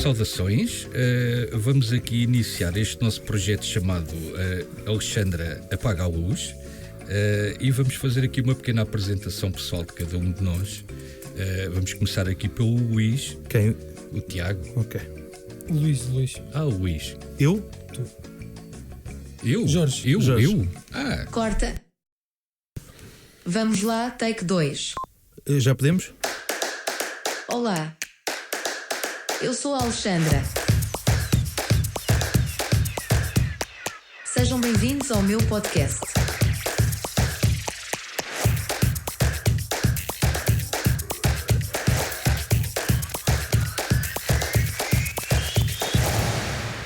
Saudações, vamos aqui iniciar este nosso projeto chamado Alexandra Apaga a Luz e vamos fazer aqui uma pequena apresentação pessoal de cada um de nós. Vamos começar aqui pelo Luís. Quem? O Tiago. Ok. Luís. O Luís. Eu? Tu. Eu? Jorge. Eu? Corta. Vamos lá, take 2. Já podemos? Olá. Eu sou a Alexandra. Sejam bem-vindos ao meu podcast.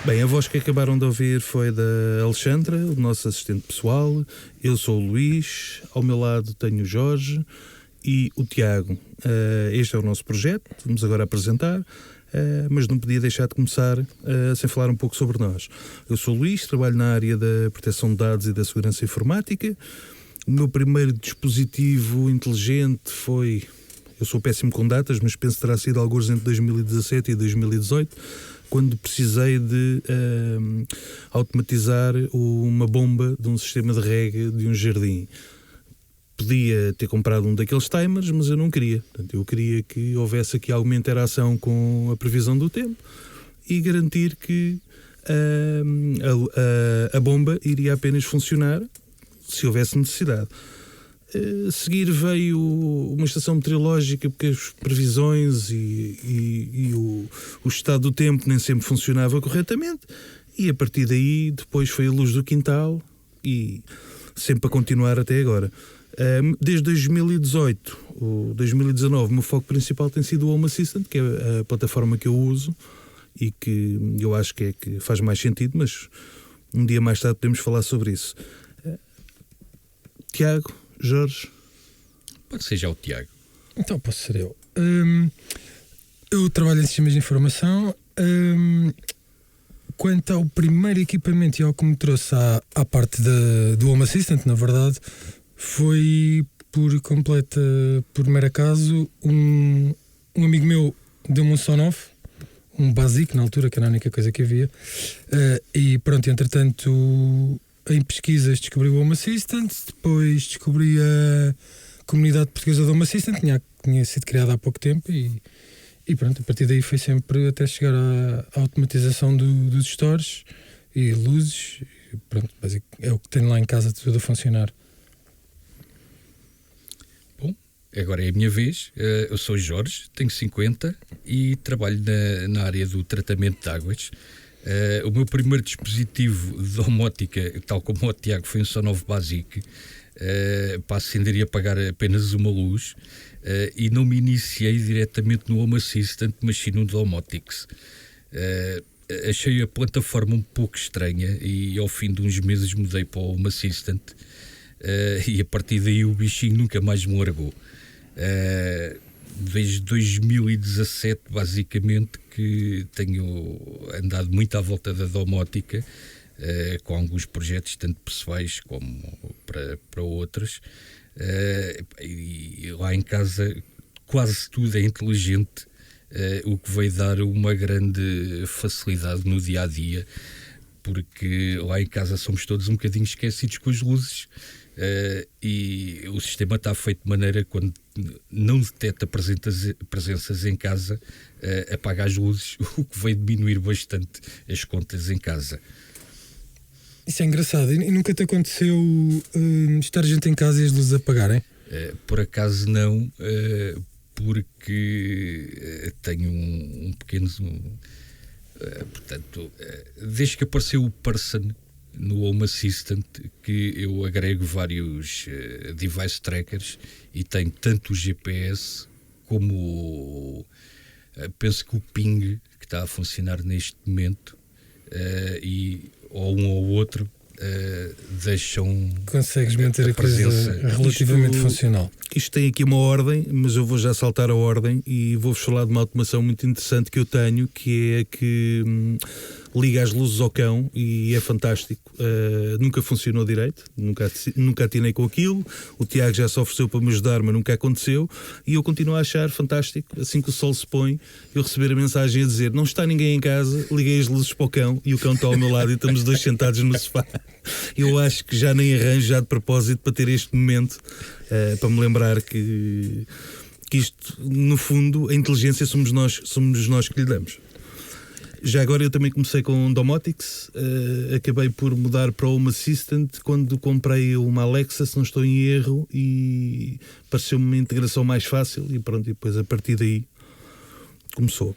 Bem, a voz que acabaram de ouvir foi da Alexandra, o nosso assistente pessoal. Eu sou o Luís, ao meu lado tenho o Jorge e o Tiago. Este é o nosso projeto, vamos agora apresentar, mas não podia deixar de começar sem falar um pouco sobre nós. Eu sou o Luís, trabalho na área da proteção de dados e da segurança informática. O meu primeiro dispositivo inteligente foi... Eu sou péssimo com datas, mas penso que terá sido alguns entre 2017 e 2018, quando precisei de automatizar uma bomba de um sistema de rega de um jardim. Podia ter comprado um daqueles timers, mas eu não queria. Portanto, eu queria que houvesse aqui alguma interação com a previsão do tempo e garantir que a bomba iria apenas funcionar se houvesse necessidade. A seguir veio uma estação meteorológica, porque as previsões e o estado do tempo nem sempre funcionava corretamente, e a partir daí depois foi a luz do quintal e sempre a continuar até agora. Desde 2018 ou 2019 o meu foco principal tem sido o Home Assistant, que é a plataforma que eu uso e que eu acho que é que faz mais sentido, mas um dia mais tarde podemos falar sobre isso. Tiago, Jorge? Pode ser já o Tiago. Então posso ser eu. Eu trabalho em sistemas de informação. Quanto ao primeiro equipamento e ao que me trouxe à parte do Home Assistant, na verdade, foi por mero acaso. Um amigo meu deu-me um Sonoff, um Basic na altura, que era a única coisa que havia, e pronto, entretanto, em pesquisas descobri o Home Assistant, depois descobri a comunidade portuguesa do Home Assistant, tinha sido criada há pouco tempo e pronto, a partir daí foi sempre até chegar à automatização dos stores e luzes, e pronto, é o que tenho lá em casa, tudo a funcionar. Bom, agora é a minha vez. Eu sou o Jorge, tenho 50 e trabalho na área do tratamento de águas. O meu primeiro dispositivo de domótica, tal como o Tiago, foi um Sonoff Basic, para acender e apagar apenas uma luz, e não me iniciei diretamente no Home Assistant, mas sim no Domotics. Achei a plataforma um pouco estranha e ao fim de uns meses mudei para o Home Assistant, e a partir daí o bichinho nunca mais me largou. Desde 2017 basicamente que tenho andado muito à volta da domótica, com alguns projetos tanto pessoais como para outros, e lá em casa quase tudo é inteligente, o que veio dar uma grande facilidade no dia a dia, porque lá em casa somos todos um bocadinho esquecidos com as luzes. E o sistema está feito de maneira que quando não detecta presenças em casa, apaga as luzes, o que veio diminuir bastante as contas em casa. Isso é engraçado. E nunca te aconteceu estar gente em casa e as luzes apagarem? Por acaso não, porque tenho um pequeno... portanto, desde que apareceu o Person no Home Assistant, que eu agrego vários device trackers e tenho tanto o GPS como penso que o ping, que está a funcionar neste momento, e ou um ou outro deixam... Consegues manter a coisa relativamente funcional. Isto tem aqui uma ordem, mas eu vou já saltar a ordem e vou-vos falar de uma automação muito interessante que eu tenho, que é que liga as luzes ao cão e é fantástico. Nunca funcionou direito, nunca atinei com aquilo. O Tiago já se ofereceu para me ajudar, mas nunca aconteceu. E eu continuo a achar fantástico, assim que o sol se põe, eu receber a mensagem a dizer: não está ninguém em casa, liguei as luzes para o cão e o cão está ao meu lado e estamos dois sentados no sofá. Eu acho que já nem arranjo já de propósito para ter este momento, para me lembrar que isto, no fundo, a inteligência somos nós que lhe damos. Já agora eu também comecei com Domotics, acabei por mudar para o Home Assistant quando comprei uma Alexa, se não estou em erro, e pareceu-me uma integração mais fácil e pronto, e depois a partir daí começou.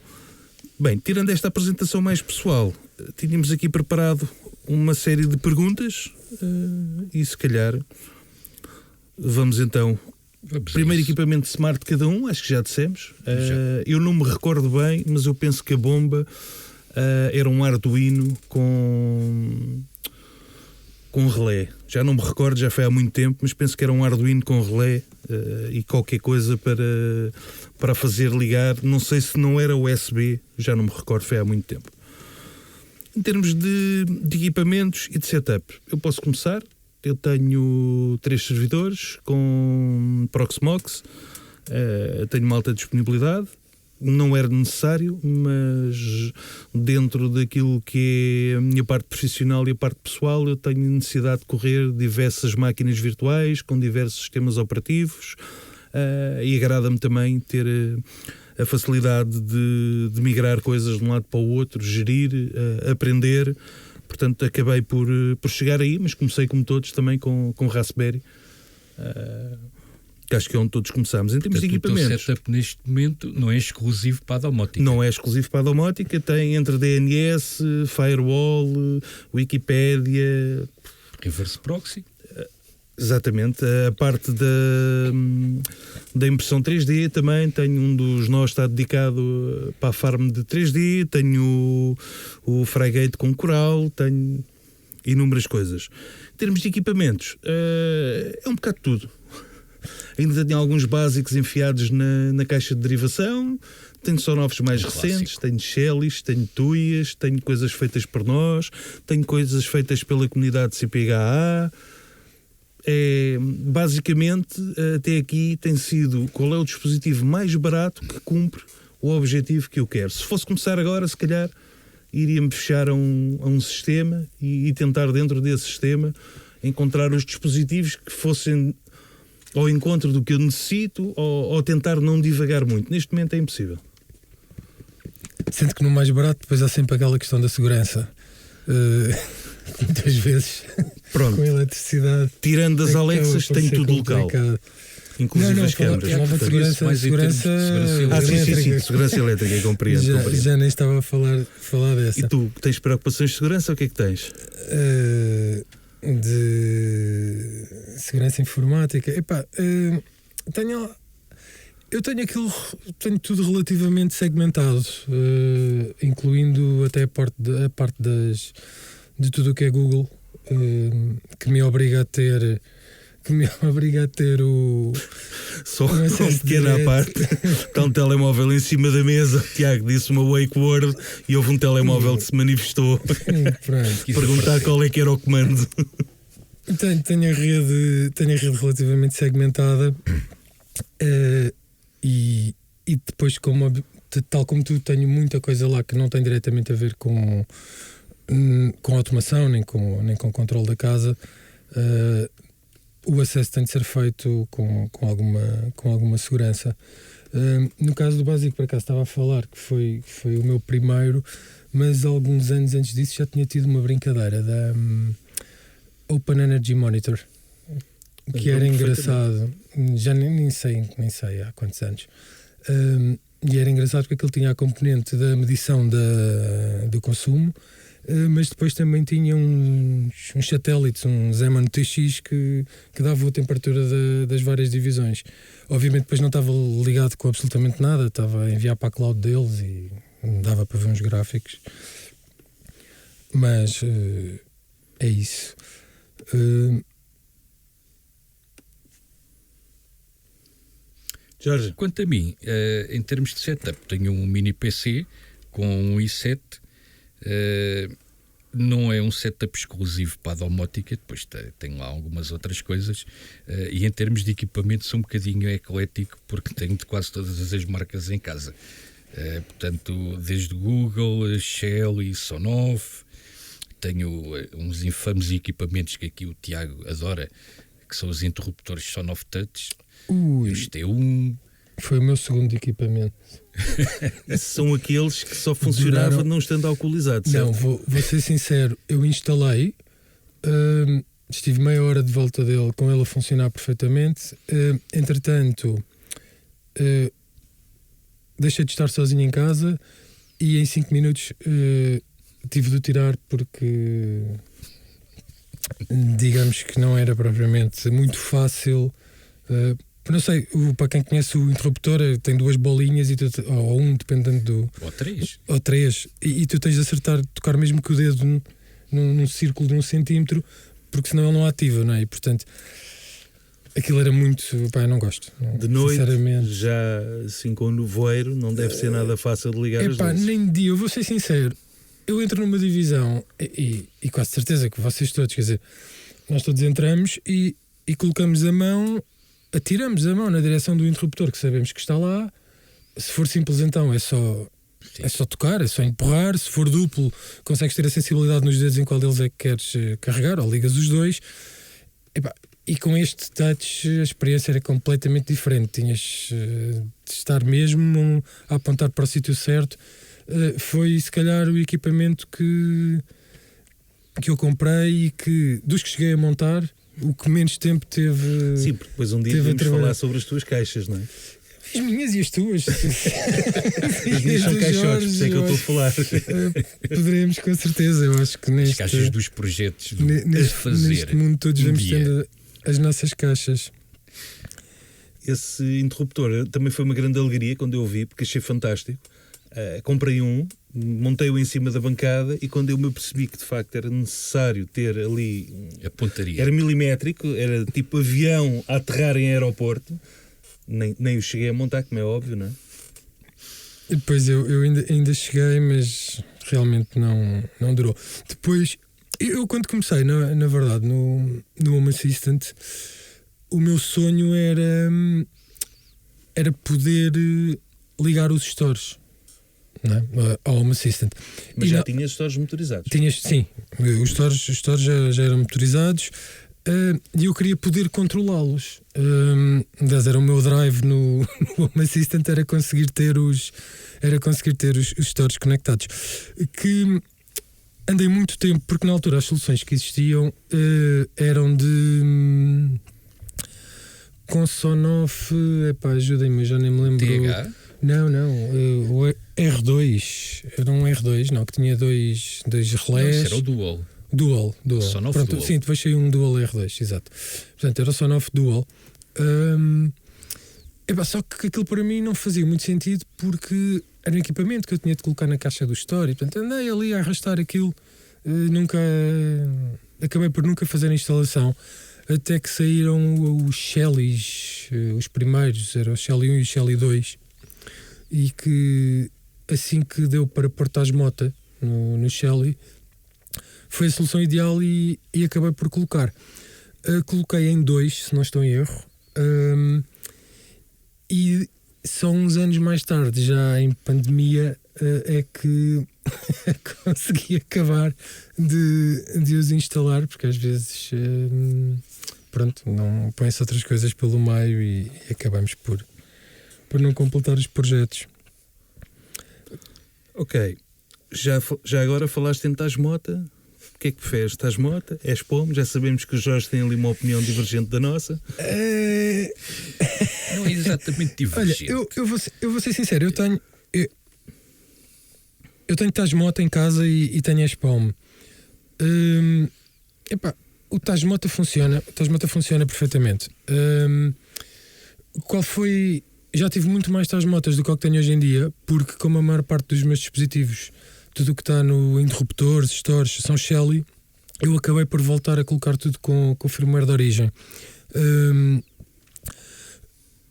Bem, tirando esta apresentação mais pessoal, tínhamos aqui preparado uma série de perguntas e se calhar vamos então... Primeiro equipamento smart de cada um, acho que já dissemos. Eu não me recordo bem, mas eu penso que a bomba era um Arduino com relé. Já não me recordo, já foi há muito tempo, mas penso que era um Arduino com relé e qualquer coisa para fazer ligar. Não sei se não era USB, já não me recordo, foi há muito tempo. Em termos de equipamentos e de setup, eu posso começar. Eu tenho 3 servidores com Proxmox, tenho uma alta disponibilidade, não era necessário, mas dentro daquilo que é a minha parte profissional e a parte pessoal, eu tenho necessidade de correr diversas máquinas virtuais com diversos sistemas operativos e agrada-me também ter a facilidade de migrar coisas de um lado para o outro, gerir, aprender. Portanto, acabei por chegar aí, mas comecei como todos também com Raspberry, que acho que é onde todos começamos. Em termos de equipamentos... O setup neste momento não é exclusivo para a domótica. Não é exclusivo para a domótica, tem entre DNS, Firewall, Wikipédia... Reverse Proxy. Exatamente, a parte da impressão 3D também, tenho um dos nós está dedicado para a farm de 3D, tenho o Frygate com coral, tenho inúmeras coisas. Em termos de equipamentos, é um bocado de tudo. Ainda tenho alguns básicos enfiados na caixa de derivação, tenho só novos mais recentes, tenho Shellys, tenho Tuias, tenho coisas feitas por nós, tenho coisas feitas pela comunidade CPHA. Basicamente, até aqui tem sido qual é o dispositivo mais barato que cumpre o objetivo que eu quero. Se fosse começar agora, se calhar iria-me fechar a um sistema e tentar dentro desse sistema encontrar os dispositivos que fossem ao encontro do que eu necessito ou tentar não divagar muito. Neste momento é impossível. Sinto que no mais barato depois há sempre aquela questão da segurança. Muitas vezes pronto, com eletricidade, tirando as Alexas, tem tudo local, inclusive as câmaras. Segurança elétrica, compreendo. Já nem estava a falar dessa. E tu tens preocupações de segurança? O que é que tens? De segurança informática. Eu tenho tudo relativamente segmentado, incluindo até a parte de tudo o que é Google, que me obriga a ter o... Só uma pequena parte. Está um telemóvel em cima da mesa. Tiago disse uma wake word e houve um telemóvel que se manifestou. Perguntar qual é que era o comando. Tenho a rede relativamente segmentada e depois, tal como tu, tenho muita coisa lá que não tem diretamente a ver com automação, nem com controle da casa. O acesso tem de ser feito com alguma segurança. No caso do básico, por acaso estava a falar que foi o meu primeiro, mas alguns anos antes disso já tinha tido uma brincadeira da Open Energy Monitor, que era engraçado. Já nem sei há quantos anos. E era engraçado porque aquilo tinha a componente da medição do consumo, mas depois também tinha uns satélites, uns Zeeman TX que davam a temperatura das várias divisões. Obviamente depois não estava ligado com absolutamente nada, estava a enviar para a cloud deles e dava para ver uns gráficos. Mas é isso. Jorge? Quanto a mim, em termos de setup, tenho um mini PC com um i7 Não é um setup exclusivo para a domótica, depois tem lá algumas outras coisas, e em termos de equipamento sou um bocadinho eclético, porque tenho de quase todas as marcas em casa. Portanto, desde Google, Shell e Sonoff, tenho uns infames equipamentos que aqui o Tiago adora, que são os interruptores Sonoff Touch, os T1. Foi o meu segundo equipamento. São aqueles que só funcionavam não estando alcoolizado, certo? Não, vou ser sincero, eu instalei, estive meia hora de volta dele com ele a funcionar perfeitamente. Entretanto, deixei de estar sozinho em casa e em 5 minutos tive de o tirar porque digamos que não era propriamente muito fácil. Não sei, para quem conhece o interruptor, tem 2 bolinhas e ou um, dependendo do. Ou 3. E tu tens de acertar, tocar mesmo com o dedo num círculo de 1 centímetro, porque senão ele não ativa, não é? E portanto, aquilo era muito. Pá, não gosto. De noite, sinceramente. já assim com o nevoeiro, não deve ser nada fácil de ligar as luzes. Nem de dia, eu vou ser sincero. Eu entro numa divisão e quase certeza que vocês todos, quer dizer, nós todos entramos e colocamos a mão. Atiramos a mão na direção do interruptor que sabemos que está lá. Se for simples, então é só tocar, é só empurrar. Se for duplo, consegues ter a sensibilidade nos dedos em qual deles é que queres carregar, ou ligas os dois. E com este touch a experiência era completamente diferente. Tinhas de estar mesmo a apontar para o sítio certo. Foi se calhar o equipamento que eu comprei e que, dos que cheguei a montar, o que menos tempo teve. Sim, porque depois um dia devemos falar sobre as tuas caixas, não é? As minhas e as tuas. As minhas são caixotes, por isso é que eu estou a falar. Poderemos, com certeza. Eu acho que as caixas dos projetos neste mundo todos vamos tendo as nossas caixas. Esse interruptor também foi uma grande alegria quando eu o vi, porque achei fantástico. Comprei um, montei-o em cima da bancada e quando eu me apercebi que de facto era necessário ter ali a pontaria, era milimétrico, era tipo avião a aterrar em aeroporto, nem o cheguei a montar, como é óbvio, não é? Depois eu ainda cheguei, mas realmente não durou. Depois, eu quando comecei, na verdade, no Home Assistant, o meu sonho era poder ligar os stores, não é? Ao Home Assistant. Mas já tinhas stores motorizados? Sim, os stores já eram motorizados e eu queria poder controlá-los. Aliás, era o meu drive no Home Assistant, era conseguir ter os stores conectados. Que andei muito tempo, porque na altura as soluções que existiam eram de com Sonoff, ajudem-me, eu já nem me lembro. TH? Não, o R2, era um R2, não, que tinha dois relés. Não, isso era o Dual. Dual. Sonoff Pronto, Dual. Sim, depois saiu um Dual R2, exato. Portanto, era o Sonoff Dual. Só que aquilo para mim não fazia muito sentido porque era um equipamento que eu tinha de colocar na caixa do store e, portanto, andei ali a arrastar aquilo. Acabei por nunca fazer a instalação. Até que saíram os Shellys, os primeiros, eram o Shelly 1 e o Shelly 2, e que assim que deu para pôr Tasmota no Shelly, foi a solução ideal e acabei por colocar. Coloquei em 2, se não estou em erro, e só uns anos mais tarde, já em pandemia, é que consegui acabar de os instalar, porque às vezes não põe-se outras coisas pelo meio e acabamos por não completar os projetos. Ok, já agora falaste em Tasmota. O que é que preferes? Tasmota? És Pomo? Já sabemos que o Jorge tem ali uma opinião divergente da nossa. Não é exatamente divergente. Olha, eu vou ser sincero, eu tenho Tasmota em casa e tenho a Espalme. O Tasmota funciona perfeitamente. Já tive muito mais Tasmotas do que o que tenho hoje em dia, porque como a maior parte dos meus dispositivos, tudo o que está no interruptores, stores, são Shelly, eu acabei por voltar a colocar tudo com o firmware de origem.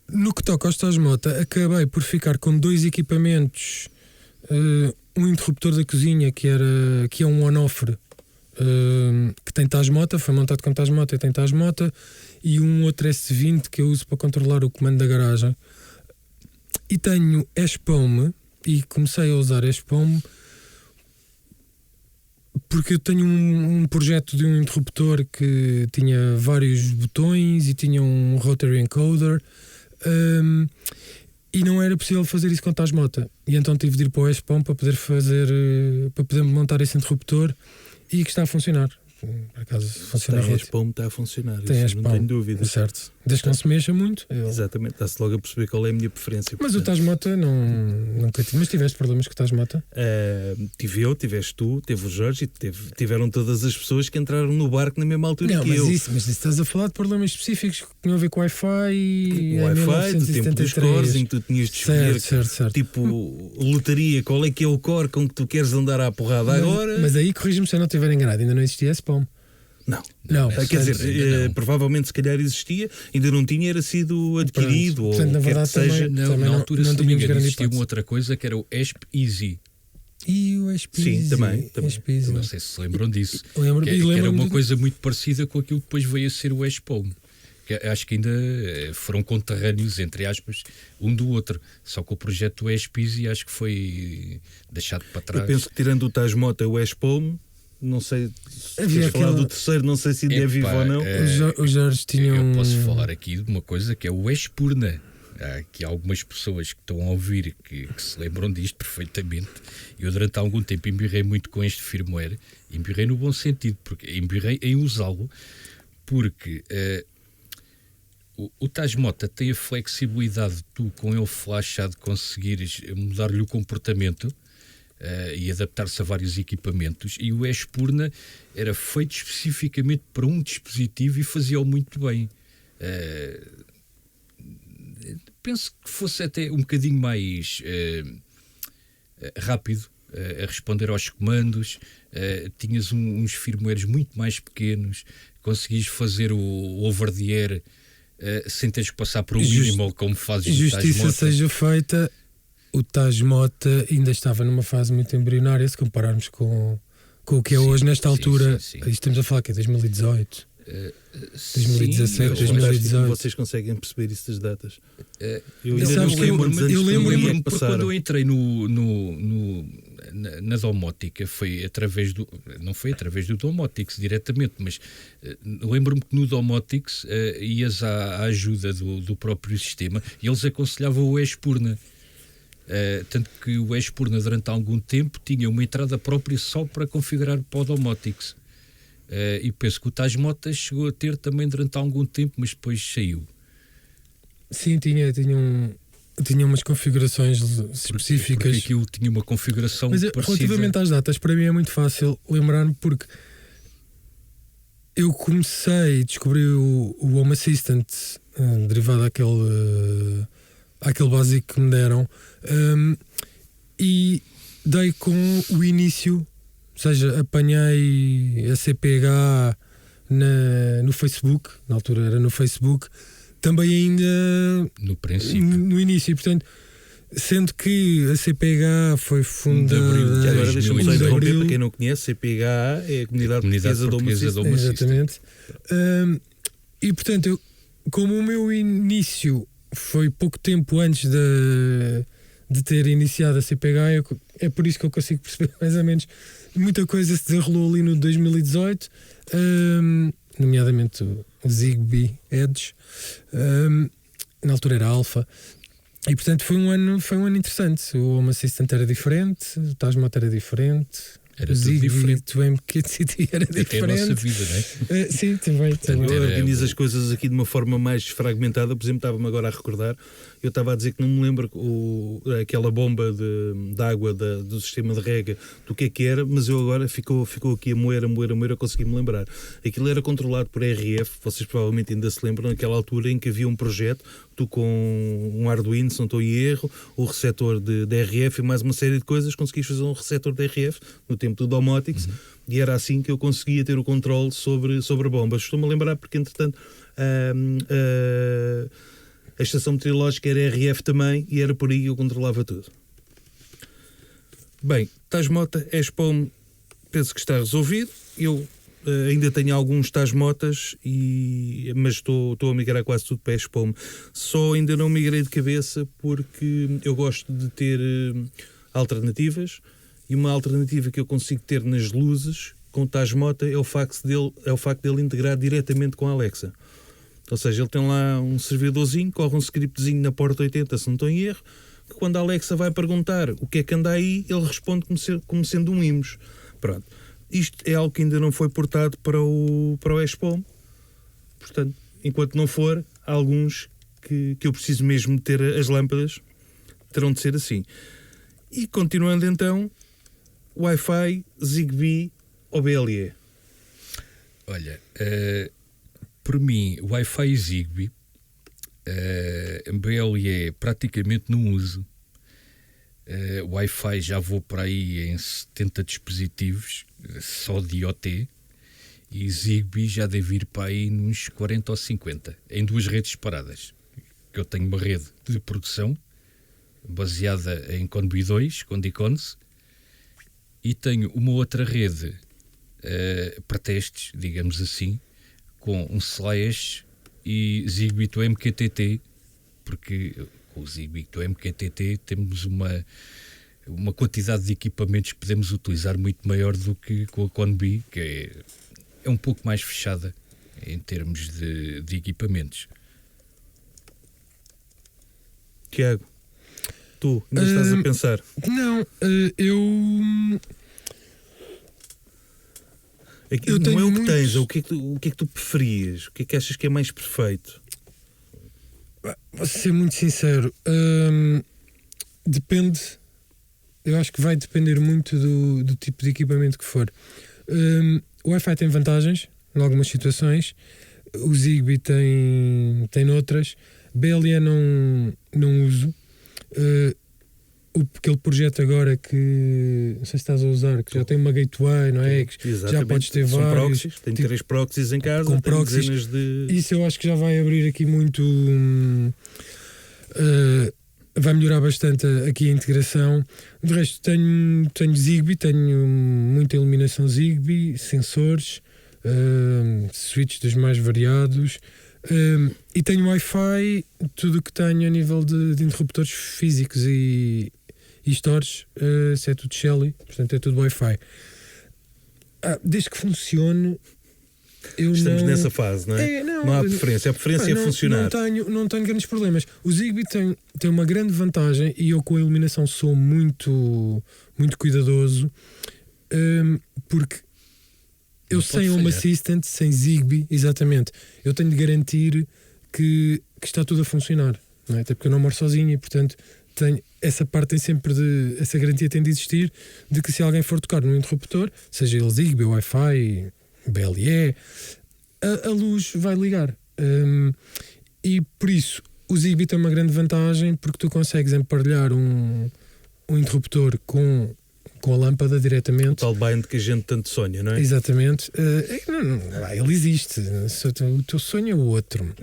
No que toca aos Tasmota, acabei por ficar com 2 equipamentos um interruptor da cozinha que é um on-off, que tem Tasmota, foi montado com Tasmota e tem Tasmota, e um outro S20 que eu uso para controlar o comando da garagem. E tenho ESPOM, e comecei a usar ESPOM porque eu tenho um projeto de um interruptor que tinha vários botões e tinha um rotary encoder, e não era possível fazer isso com Tasmota, e então tive de ir para o ESPOM para poder montar esse interruptor, e que está a funcionar. Por acaso funciona Tem ESPOM, está a funcionar. Tem Isso ESPOM, não tenho dúvida. certo. Desde que não se mexa muito. Exatamente, está-se logo a perceber qual é a minha preferência. Mas o Tasmota nunca tive. Mas tiveste problemas com o Tasmota? Tive eu, tiveste tu, teve o Jorge e tiveram todas as pessoas que entraram no barco na mesma altura que eu. Mas isso estás a falar de problemas específicos que tinham a ver com Wi-Fi e o Wi-Fi, do tempo dos cores, em que tu tinhas de escolher certo. tipo lotaria, qual é que é o core com que tu queres andar à porrada agora. Mas aí corrige-me se eu não estiver enganado, ainda não existia SPOM. Não. Quer dizer, provavelmente se calhar existia, ainda não tinha era sido adquirido. Portanto, na verdade, quer que seja. Na altura, se não me engano, grande existia hipótese. uma outra coisa que era o ESP Easy. E o ESP Sim, Easy. também. ESP Easy. Não sei se se lembram disso. Lembro-me. Que era uma de- coisa muito parecida com aquilo que depois veio a ser o ESPOM. Que acho que ainda foram conterrâneos, entre aspas, um do outro. Só que o projeto do ESP Easy acho que foi deixado para trás. Eu penso que tirando o Tasmota, o ESPOM, não sei se Havia queres falar aquela- do terceiro, não sei se ainda é vivo ou não. Os Jorge tinham. Eu posso falar aqui de uma coisa que é o Espurna. Há aqui algumas pessoas que estão a ouvir que se lembram disto perfeitamente. Eu durante algum tempo embirrei muito com este firmware. Embirrei no bom sentido, porque embirrei em usá-lo, porque o Tasmota tem a flexibilidade de tu, com ele flashado, conseguires mudar-lhe o comportamento e adaptar-se a vários equipamentos, e o Espurna era feito especificamente para um dispositivo e fazia-o muito bem. Penso que fosse até um bocadinho mais rápido a responder aos comandos, tinhas uns firmwares muito mais pequenos, conseguias fazer o over the air sem teres que passar por um minimal como fazes no Justiça Tasmota. seja feita, o Tasmota ainda estava numa fase muito embrionária se compararmos com o que é Sim, hoje nesta sim, altura. sim. Aí estamos a falar que é 2018. 2017, Sim, 2018. Vocês conseguem perceber isso das datas? Eu Sabes ainda que não lembro, eu lembro-me que porque passaram. quando eu entrei na domótica foi através do... Não foi através do Domotics diretamente, mas lembro-me que no Domotics ias à ajuda do próprio sistema e eles aconselhavam o Espurna. Tanto que o Espurna durante algum tempo tinha uma entrada própria só para configurar para o Domotics. E penso que o Tasmota chegou a ter também durante algum tempo, mas depois saiu. Sim, tinha umas configurações específicas. Porque aquilo tinha uma configuração Mas parecida. relativamente às datas, para mim é muito fácil lembrar-me, porque eu comecei a descobrir o Home Assistant derivado àquele básico que me deram, e dei com o início, ou seja, apanhei a CPH no Facebook, na altura era no Facebook, também ainda No princípio. no início, e portanto, sendo que a CPH foi fundada E agora deixa-me só 1 de interromper, abril. para quem não conhece, CPHA é a Comunidade Portuguesa do Home Portuguesa Assistant. do Home Assistant. Exatamente. E portanto, como o meu início foi pouco tempo antes de ter iniciado a CPH, é por isso que eu consigo perceber mais ou menos. Muita coisa se desenrolou ali no 2018, nomeadamente o Zigbee Edge, na altura era Alpha, e portanto foi um ano interessante. O Home Assistant era diferente, o Tasmota era diferente, Era o tudo Zigbee diferente. do MQ City era Até a nossa diferente. vida, não é? Sim, também. Eu Era organizo o- as coisas aqui de uma forma mais fragmentada. Por exemplo, estava-me agora a recordar, eu estava a dizer que não me lembro aquela bomba de água do sistema de rega, do que é era, mas eu agora ficou aqui a moer, eu consegui-me lembrar. Aquilo era controlado por RF, vocês provavelmente ainda se lembram, naquela altura em que havia um projeto, tu com um Arduino, se não estou em erro, o receptor de RF e mais uma série de coisas, conseguias fazer um receptor de RF no tempo do Domotics, e era assim que eu conseguia ter o controle sobre bombas. Estou-me a lembrar porque, entretanto, a estação meteorológica era RF também, e era por aí que eu controlava tudo. Bem, Tasmota, ESPOM, penso que está resolvido. Eu ainda tenho alguns Tasmotas, mas estou a migrar quase tudo para ESPOM. Só ainda não migrei de cabeça porque eu gosto de ter alternativas, e uma alternativa que eu consigo ter nas luzes com o Tasmota é o facto dele integrar diretamente com a Alexa. Ou seja, ele tem lá um servidorzinho, corre um scriptzinho na porta 80, se não estou em erro, que quando a Alexa vai perguntar o que é que anda aí, ele responde como sendo um IMOS. Pronto. Isto é algo que ainda não foi portado para o ESPOM. Portanto, enquanto não for, há alguns que eu preciso mesmo ter as lâmpadas, terão de ser assim. E continuando então, Wi-Fi, Zigbee ou BLE? Olha, por mim, Wi-Fi e Zigbee, BLE praticamente não uso. Wi-Fi já vou para aí em 70 dispositivos, só de IoT, e Zigbee já deve ir para aí nos 40 ou 50, em duas redes separadas. Eu tenho uma rede de produção, baseada em Conbi 2, com Icons, e tenho uma outra rede para testes, digamos assim, com um Slash e Zigbee to MQTT, porque com o Zigbee to MQTT temos uma quantidade de equipamentos que podemos utilizar muito maior do que com a Conbi, que é um pouco mais fechada em termos de equipamentos. Tiago, tu ainda estás a pensar? Não, eu Não é o que muitos... tens, é o que é que tu preferias? O que é que achas que é mais perfeito? Vou ser muito sincero, depende. Eu acho que vai depender muito do tipo de equipamento que for. O Wi-Fi tem vantagens em algumas situações, o Zigbee tem noutras. BLE não uso. Aquele projeto agora que não sei se estás a usar, que já tem uma gateway, não é? Que já podes ter São vários. Proxies, tenho 3 proxies em casa, com tenho proxies. dezenas de... Isso eu acho que já vai abrir aqui muito. Vai melhorar bastante aqui a integração. De resto, tenho Zigbee, tenho muita iluminação Zigbee, sensores, switches dos mais variados. E tenho Wi-Fi, tudo o que tenho a nível de interruptores físicos e stores, se é tudo Shelly, portanto é tudo Wi-Fi. Desde que funcione, Estamos nessa fase, não é? Não há preferência, a preferência é funcionar. Não tenho grandes problemas. O Zigbee tem uma grande vantagem, e eu com a iluminação sou muito, muito cuidadoso, porque eu sem Home Assistant, sem Zigbee, exatamente, eu tenho de garantir que está tudo a funcionar, não é? Até porque eu não moro sozinho e, portanto, essa parte essa garantia tem de existir, de que se alguém for tocar num interruptor, seja ele Zigbee, Wi-Fi, BLE, a luz vai ligar. E por isso, o Zigbee tem uma grande vantagem, porque tu consegues emparelhar um interruptor com a lâmpada diretamente. O tal bind que a gente tanto sonha, não é? Exatamente. Ele existe. O teu sonho é o outro.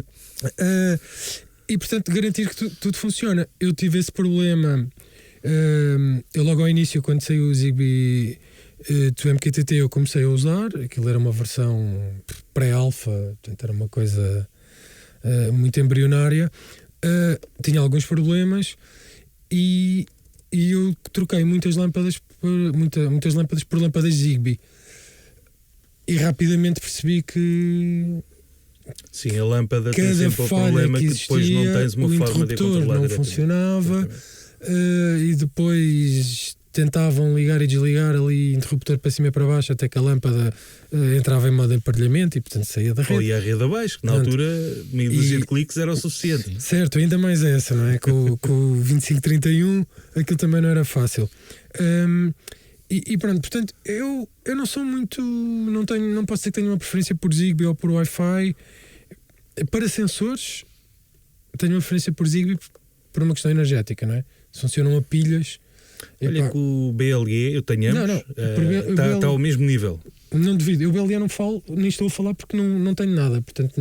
E portanto, garantir que tudo funciona. Eu tive esse problema. Eu logo ao início, quando saiu o Zigbee do MQTT, eu comecei a usar. Aquilo era uma versão pré-alpha, portanto era uma coisa muito embrionária. Tinha alguns problemas e eu troquei muitas lâmpadas por lâmpadas Zigbee, e rapidamente percebi que sim, a lâmpada tem cada sempre o problema que depois não tens uma forma de controlar. Não funcionava, e depois tentavam ligar e desligar ali interruptor para cima e para baixo, até que a lâmpada entrava em modo emparelhamento e portanto saía da rede. Ou ia a rede abaixo, que na altura meio dúzia de cliques era o suficiente. Certo, ainda mais essa, não é? Com o 2531 aquilo também não era fácil. E pronto, portanto, eu não sou muito, não posso dizer que tenho uma preferência por Zigbee ou por Wi-Fi. Para sensores tenho uma preferência por Zigbee por uma questão energética, não é? Se funcionam a pilhas. Olha que o BLE, eu tenho ambos, está ao mesmo nível. Não devido, eu o BLE não falo, nem estou a falar porque não tenho nada, portanto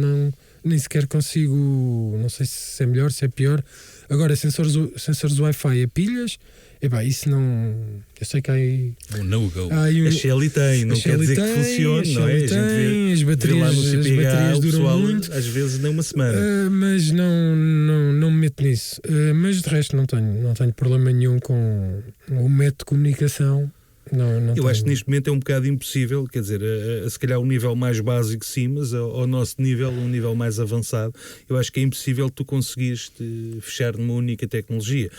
nem sequer consigo, não sei se é melhor, se é pior. Agora, sensores Wi-Fi a pilhas Epá, isso não... Eu sei que há aí... Um no-go. A Shelly tem, não quer dizer que funcione, não é? A gente as baterias, lá no CPH, duram pessoal, muito. às vezes nem uma semana. Mas não me meto nisso. Mas de resto não tenho problema nenhum com o método de comunicação. Eu acho que neste momento é um bocado impossível, quer dizer, se calhar o nível mais básico sim, mas ao nosso nível, um nível mais avançado, eu acho que é impossível tu conseguires te fechar numa única tecnologia.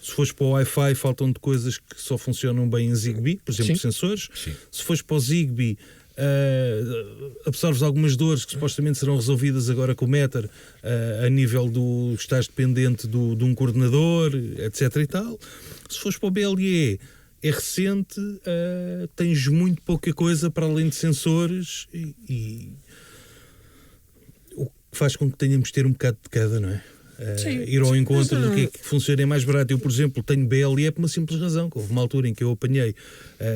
Se fores para o Wi-Fi, faltam-te coisas que só funcionam bem em Zigbee, por exemplo, sensores. Sim. Se fores para o Zigbee, absorves algumas dores que supostamente serão resolvidas agora com o Matter, a nível do estás dependente de um coordenador, etc. e tal. Se fores para o BLE, é recente, tens muito pouca coisa para além de sensores e o que faz com que tenhamos de ter um bocado de cada, não é? Ir ao encontro do que é que funciona mais barato. Eu, por exemplo, tenho BLE por uma simples razão, que houve uma altura em que eu apanhei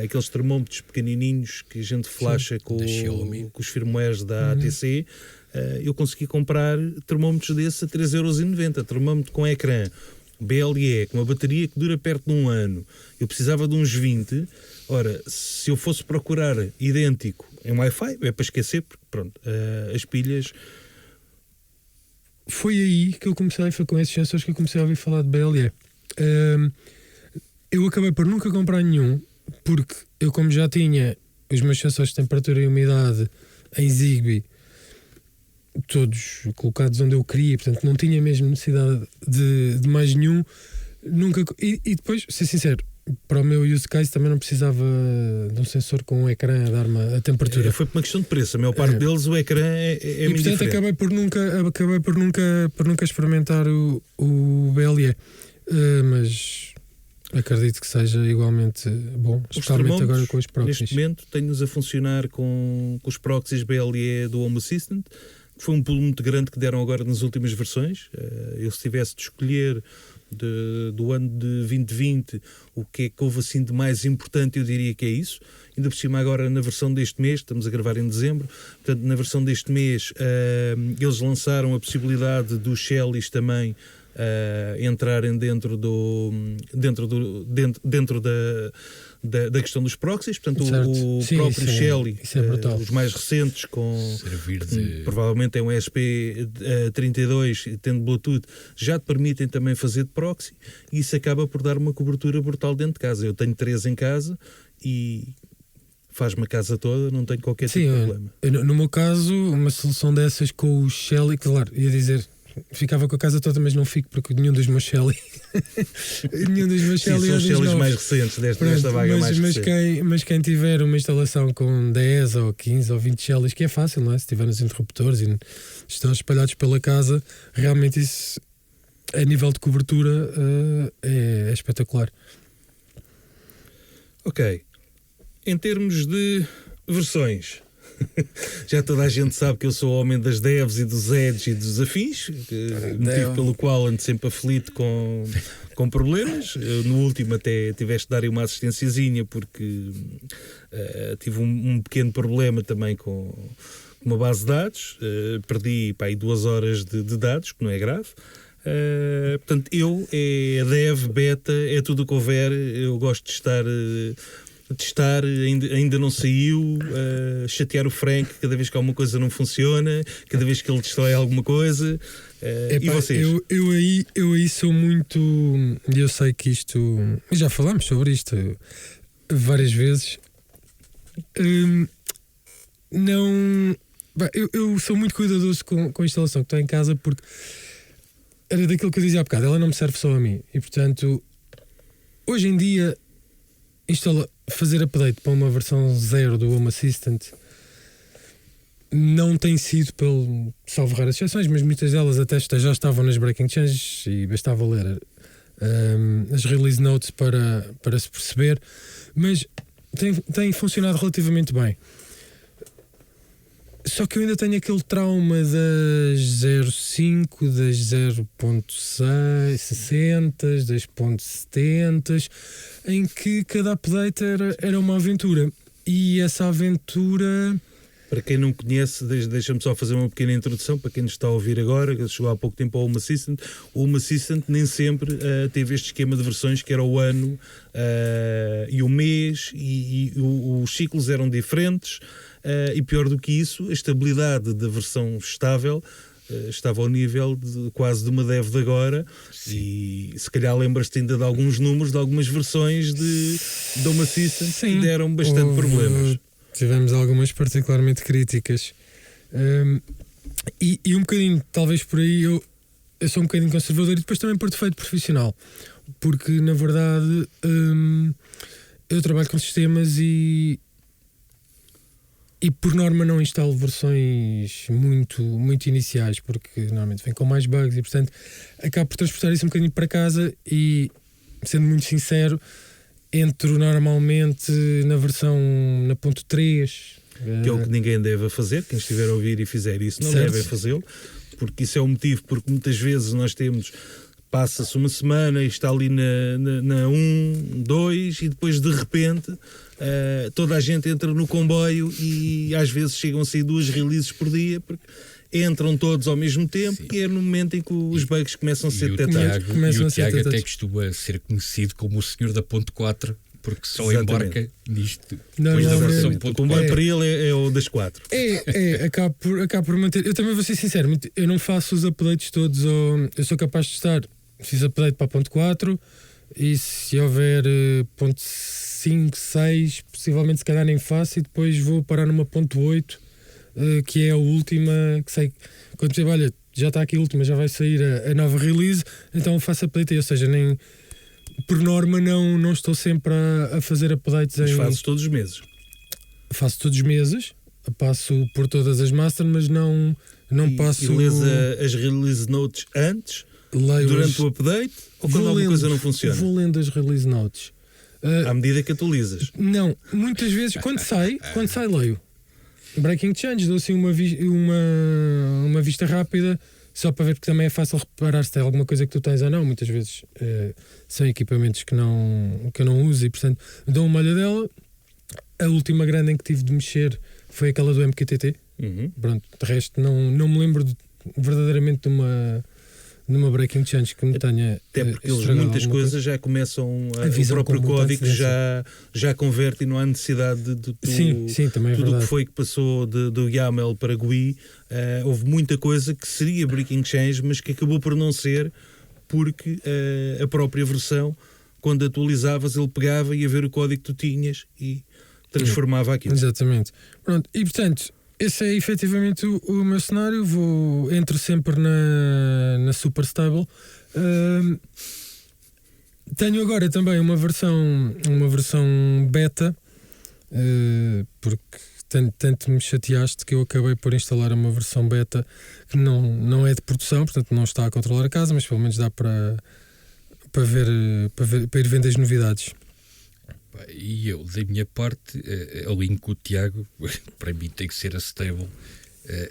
aqueles termómetros pequenininhos que a gente flasha com os firmwares da ATC. Eu consegui comprar termómetros desses a 3,90€, termómetro com ecrã BLE, com uma bateria que dura perto de um ano. Eu precisava de uns 20. Ora, se eu fosse procurar idêntico em Wi-Fi, é para esquecer, porque pronto, as pilhas... Foi aí que eu comecei, foi com esses sensores que eu comecei a ouvir falar de BLE. Eu acabei por nunca comprar nenhum, porque eu, como já tinha os meus sensores de temperatura e umidade em Zigbee, todos colocados onde eu queria, portanto não tinha mesmo necessidade de mais nenhum. Nunca, e depois, ser sincero, para o meu use case também não precisava de um sensor com um ecrã a dar-me a temperatura. Foi por uma questão de preço. A maior parte deles o ecrã é e muito portanto diferente. acabei por nunca experimentar o BLE. Mas acredito que seja igualmente bom, especialmente agora com os proxies. Neste momento tenho-nos a funcionar com os proxies BLE do Home Assistant, que foi um pulo muito grande que deram agora nas últimas versões. Eu, se tivesse de escolher do ano de 2020 o que é que houve assim de mais importante, eu diria que é isso. Ainda por cima agora na versão deste mês, estamos a gravar em dezembro, portanto na versão deste mês eles lançaram a possibilidade dos Shellys também entrarem dentro da questão dos proxies, portanto o próprio Shelly, os mais recentes com provavelmente é um ESP32 tendo Bluetooth, já te permitem também fazer de proxy, e isso acaba por dar uma cobertura brutal dentro de casa. Eu tenho 3 em casa e faz-me a casa toda, não tenho qualquer tipo de problema. No meu caso, uma solução dessas com o Shelly, claro, ia dizer, ficava com a casa toda, mas não fico porque nenhum dos meus Shelly são os Shellys mais recentes desta vaga mais recente. Mas quem tiver uma instalação com 10 ou 15 ou 20 Shellys, que é fácil, não é? Se tiver nos interruptores e estão espalhados pela casa, realmente isso a nível de cobertura é espetacular. Ok, em termos de versões, já toda a gente sabe que eu sou o homem das devs e dos edge e dos afins, motivo pelo qual ando sempre aflito com problemas. No último até tiveste de dar uma assistênciazinha porque tive um pequeno problema também com uma base de dados, perdi 2 horas de dados, que não é grave. Portanto, é dev, beta, é tudo o que houver. Eu gosto de testar, ainda não saiu, chatear o Frank cada vez que alguma coisa não funciona, cada vez que ele destrói alguma coisa. E vocês? Eu aí sou muito... Eu sei que isto... Já falámos sobre isto várias vezes. Eu sou muito cuidadoso com a instalação que estou em casa, porque era daquilo que eu dizia há bocado, ela não me serve só a mim. E portanto, hoje em dia, fazer update para uma versão 0 do Home Assistant não tem sido, salvo raras exceções, mas muitas delas até já estavam nas breaking changes e bastava ler as release notes para se perceber, mas tem funcionado relativamente bem. Só que eu ainda tenho aquele trauma das 0.5, das 0.60, das 0.70, em que cada update era uma aventura. E essa aventura Para quem não conhece, deixa-me só fazer uma pequena introdução para quem nos está a ouvir agora, que chegou há pouco tempo ao Home Assistant. O Home Assistant nem sempre teve este esquema de versões que era o ano e o mês e os ciclos eram diferentes e pior do que isso, a estabilidade da versão estável estava ao nível de quase de uma dev de agora. Sim. E se calhar lembras-te ainda de alguns números de algumas versões de Home Assistant. Sim. Que deram bastante problemas. Tivemos algumas particularmente críticas e um bocadinho, talvez por aí eu sou um bocadinho conservador e depois também por defeito profissional, porque na verdade eu trabalho com sistemas e por norma não instalo versões muito iniciais, porque normalmente vem com mais bugs e portanto acabo por transportar isso um bocadinho para casa e, sendo muito sincero, entro normalmente na versão na ponto 3. Que é o que ninguém deve fazer. Quem estiver a ouvir e fizer isso não deve fazê-lo, porque isso é o motivo, porque muitas vezes nós passa-se uma semana e está ali na 1, 2 e depois de repente toda a gente entra no comboio e às vezes chegam a sair 2 releases por dia, porque entram todos ao mesmo tempo. Sim. E é no momento em que os bugs começam a ser detectados. E o Tiago até costuma ser conhecido como o senhor da ponto 4, porque só embarca nisto. Depois da versão ponto 4. O comboio para ele é o das 4. Acabo por manter. Eu também vou ser sincero, eu não faço os updates todos. Eu sou capaz de estar, fiz update para ponto 4 e se houver ponto 5, 6, possivelmente se calhar nem faço e depois vou parar numa ponto 8. Que é a última, que sei, quando percebo, olha, já está aqui a última, já vai sair a nova release, então faço update, ou seja, nem por norma não estou sempre a fazer updates. Mas fazes todos os meses? Faço todos os meses, passo por todas as master, mas não passo. E lês as release notes antes, durante o update, ou quando alguma coisa não funciona? Vou lendo as release notes à medida que atualizas. Não, muitas vezes quando sai leio. Breaking Change, dou assim uma vista rápida, só para ver, porque também é fácil reparar se tem alguma coisa que tu tens ou não. Muitas vezes são equipamentos que eu não uso e, portanto, dou uma olhadela. A última grande em que tive de mexer foi aquela do MQTT. Pronto, de resto, não me lembro verdadeiramente de uma Breaking Change que me tenha. Até porque eles muitas coisas já começam o próprio código já converte e não há necessidade de sim, também é tudo o verdade. que foi que passou do YAML para GUI. Houve muita coisa que seria Breaking Change, mas que acabou por não ser, porque a própria versão, quando atualizavas, ele pegava e ia ver o código que tu tinhas e transformava aquilo. Exatamente. Pronto, e portanto, esse é efetivamente o meu cenário. Entro sempre na Super Stable. Tenho agora também uma versão beta, porque tanto me chateaste que eu acabei por instalar uma versão beta que não é de produção, portanto não está a controlar a casa, mas pelo menos dá para ir vendo as novidades. E eu, da minha parte, alinho com o Tiago. Para mim tem que ser a stable,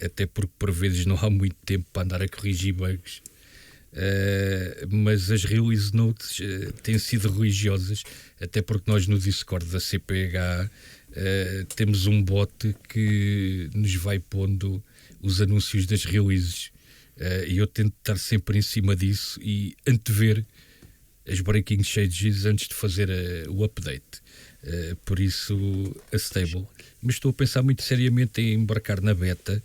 até porque por vezes não há muito tempo para andar a corrigir bugs, mas as release notes têm sido religiosas, até porque nós no Discord da CPH temos um bot que nos vai pondo os anúncios das releases, e eu tento estar sempre em cima disso e antever as breaking changes antes de fazer o update. Por isso a stable, mas estou a pensar muito seriamente em embarcar na beta,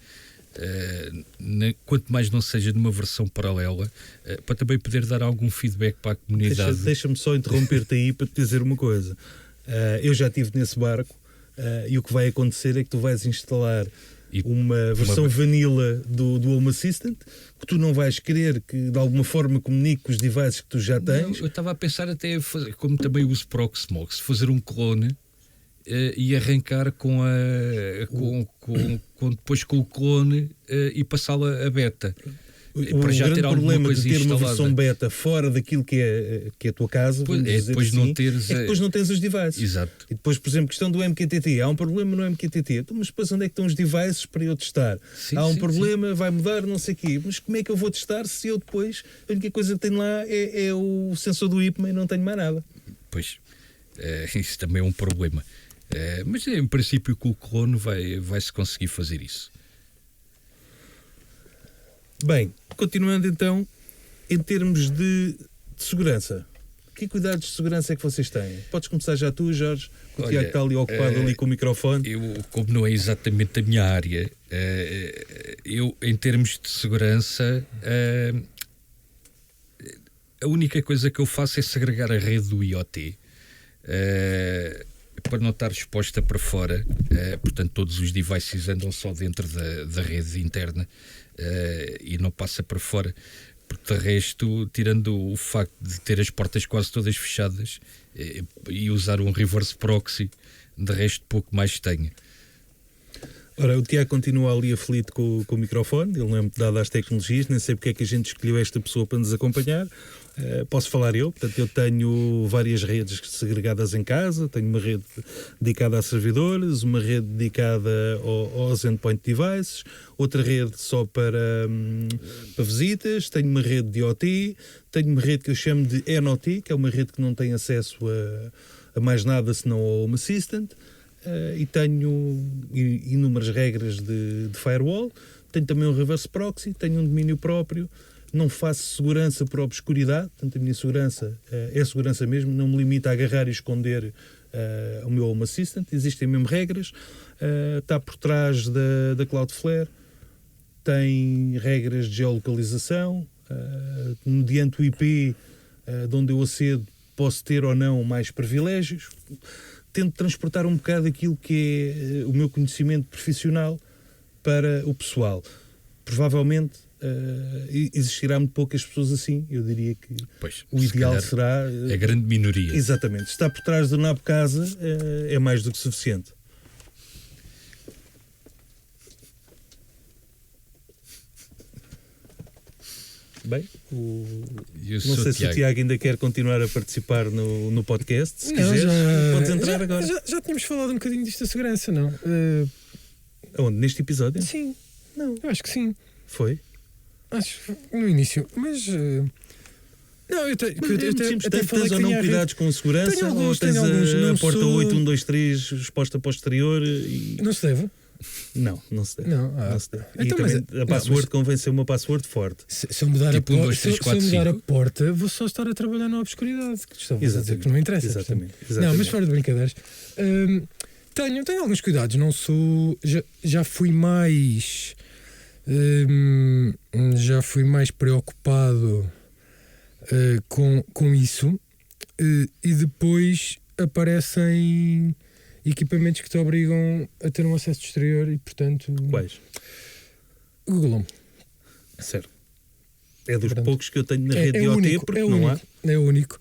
quanto mais não seja numa versão paralela, para também poder dar algum feedback para a comunidade. Deixa-me só interromper-te aí para te dizer uma coisa. Eu já estive nesse barco, e o que vai acontecer é que tu vais instalar uma versão vanilla do Home Assistant, que tu não vais querer que de alguma forma comunique com os devices que tu já tens. Não, eu estava a pensar até fazer, como também uso Proxmox, fazer um clone e arrancar depois com o clone e passá-la a beta. Para já ter problema de ter uma versão beta fora daquilo que é a tua casa, depois assim, não teres, depois não tens os devices. Exato. E depois, por exemplo, questão do MQTT, há um problema no MQTT, mas depois onde é que estão os devices para eu testar? Há um problema, vai mudar, não sei o quê, mas como é que eu vou testar se eu depois, a única coisa que tenho lá é o sensor do IPMA e não tenho mais nada? Pois, isso também é um problema. Mas em princípio com o clone vai-se conseguir fazer isso. Bem, continuando então, em termos de segurança, que cuidados de segurança é que vocês têm? Podes começar já tu, Jorge, o Tiago está ali ocupado ali com o microfone. Como não é exatamente a minha área, eu, em termos de segurança, a única coisa que eu faço é segregar a rede do IoT, para não estar exposta para fora. Portanto, todos os devices andam só dentro da rede interna e não passa para fora. Porque de resto, tirando o facto de ter as portas quase todas fechadas e usar um reverse proxy, de resto pouco mais tenho. Ora, o Tiago continua ali aflito com o microfone, ele não é muito dado às tecnologias, nem sei porque é que a gente escolheu esta pessoa para nos acompanhar. Posso falar eu, portanto eu tenho várias redes segregadas em casa, tenho uma rede dedicada a servidores, uma rede dedicada aos endpoint devices, outra rede só para visitas, tenho uma rede de IoT, tenho uma rede que eu chamo de NOT, que é uma rede que não tem acesso a mais nada senão ao Home Assistant, e tenho inúmeras regras de firewall, tenho também um reverse proxy, tenho um domínio próprio. Não faço segurança por obscuridade, portanto a minha segurança é segurança mesmo, não me limita a agarrar e esconder o meu Home Assistant, existem mesmo regras, está por trás da Cloudflare, tem regras de geolocalização, mediante o IP de onde eu acedo posso ter ou não mais privilégios, tento transportar um bocado aquilo que é o meu conhecimento profissional para o pessoal. Provavelmente existirá muito poucas pessoas assim, eu diria que o ideal será a grande minoria. Exatamente, está por trás do Nabo Casa, é mais do que suficiente. Bem, não sei se o Tiago ainda quer continuar a participar no podcast. Se quiseres, podes entrar agora. Já tínhamos falado um bocadinho disto da segurança, não? Onde? Neste episódio? Sim. Não. Eu acho que sim. Foi? Acho que no início. Mas... não, eu até falei ou não cuidados com segurança? Tenho alguns, ou tens a porta 8123 resposta posterior? Não se deve? Não se deve. Não se deve. Então, e também a password convém ser uma password forte. Se eu mudar, tipo se eu mudar a porta, vou só estar a trabalhar na obscuridade. Que estava a dizer que não interessa. Exatamente. Não, mas fora de brincadeiras. Tenho alguns cuidados. Não sou... Já fui mais... já fui mais preocupado com isso, e depois aparecem equipamentos que te obrigam a ter um acesso exterior e, portanto... Quais? Google Home. Certo. É dos poucos que eu tenho na rede IoT, porque não há. É o único.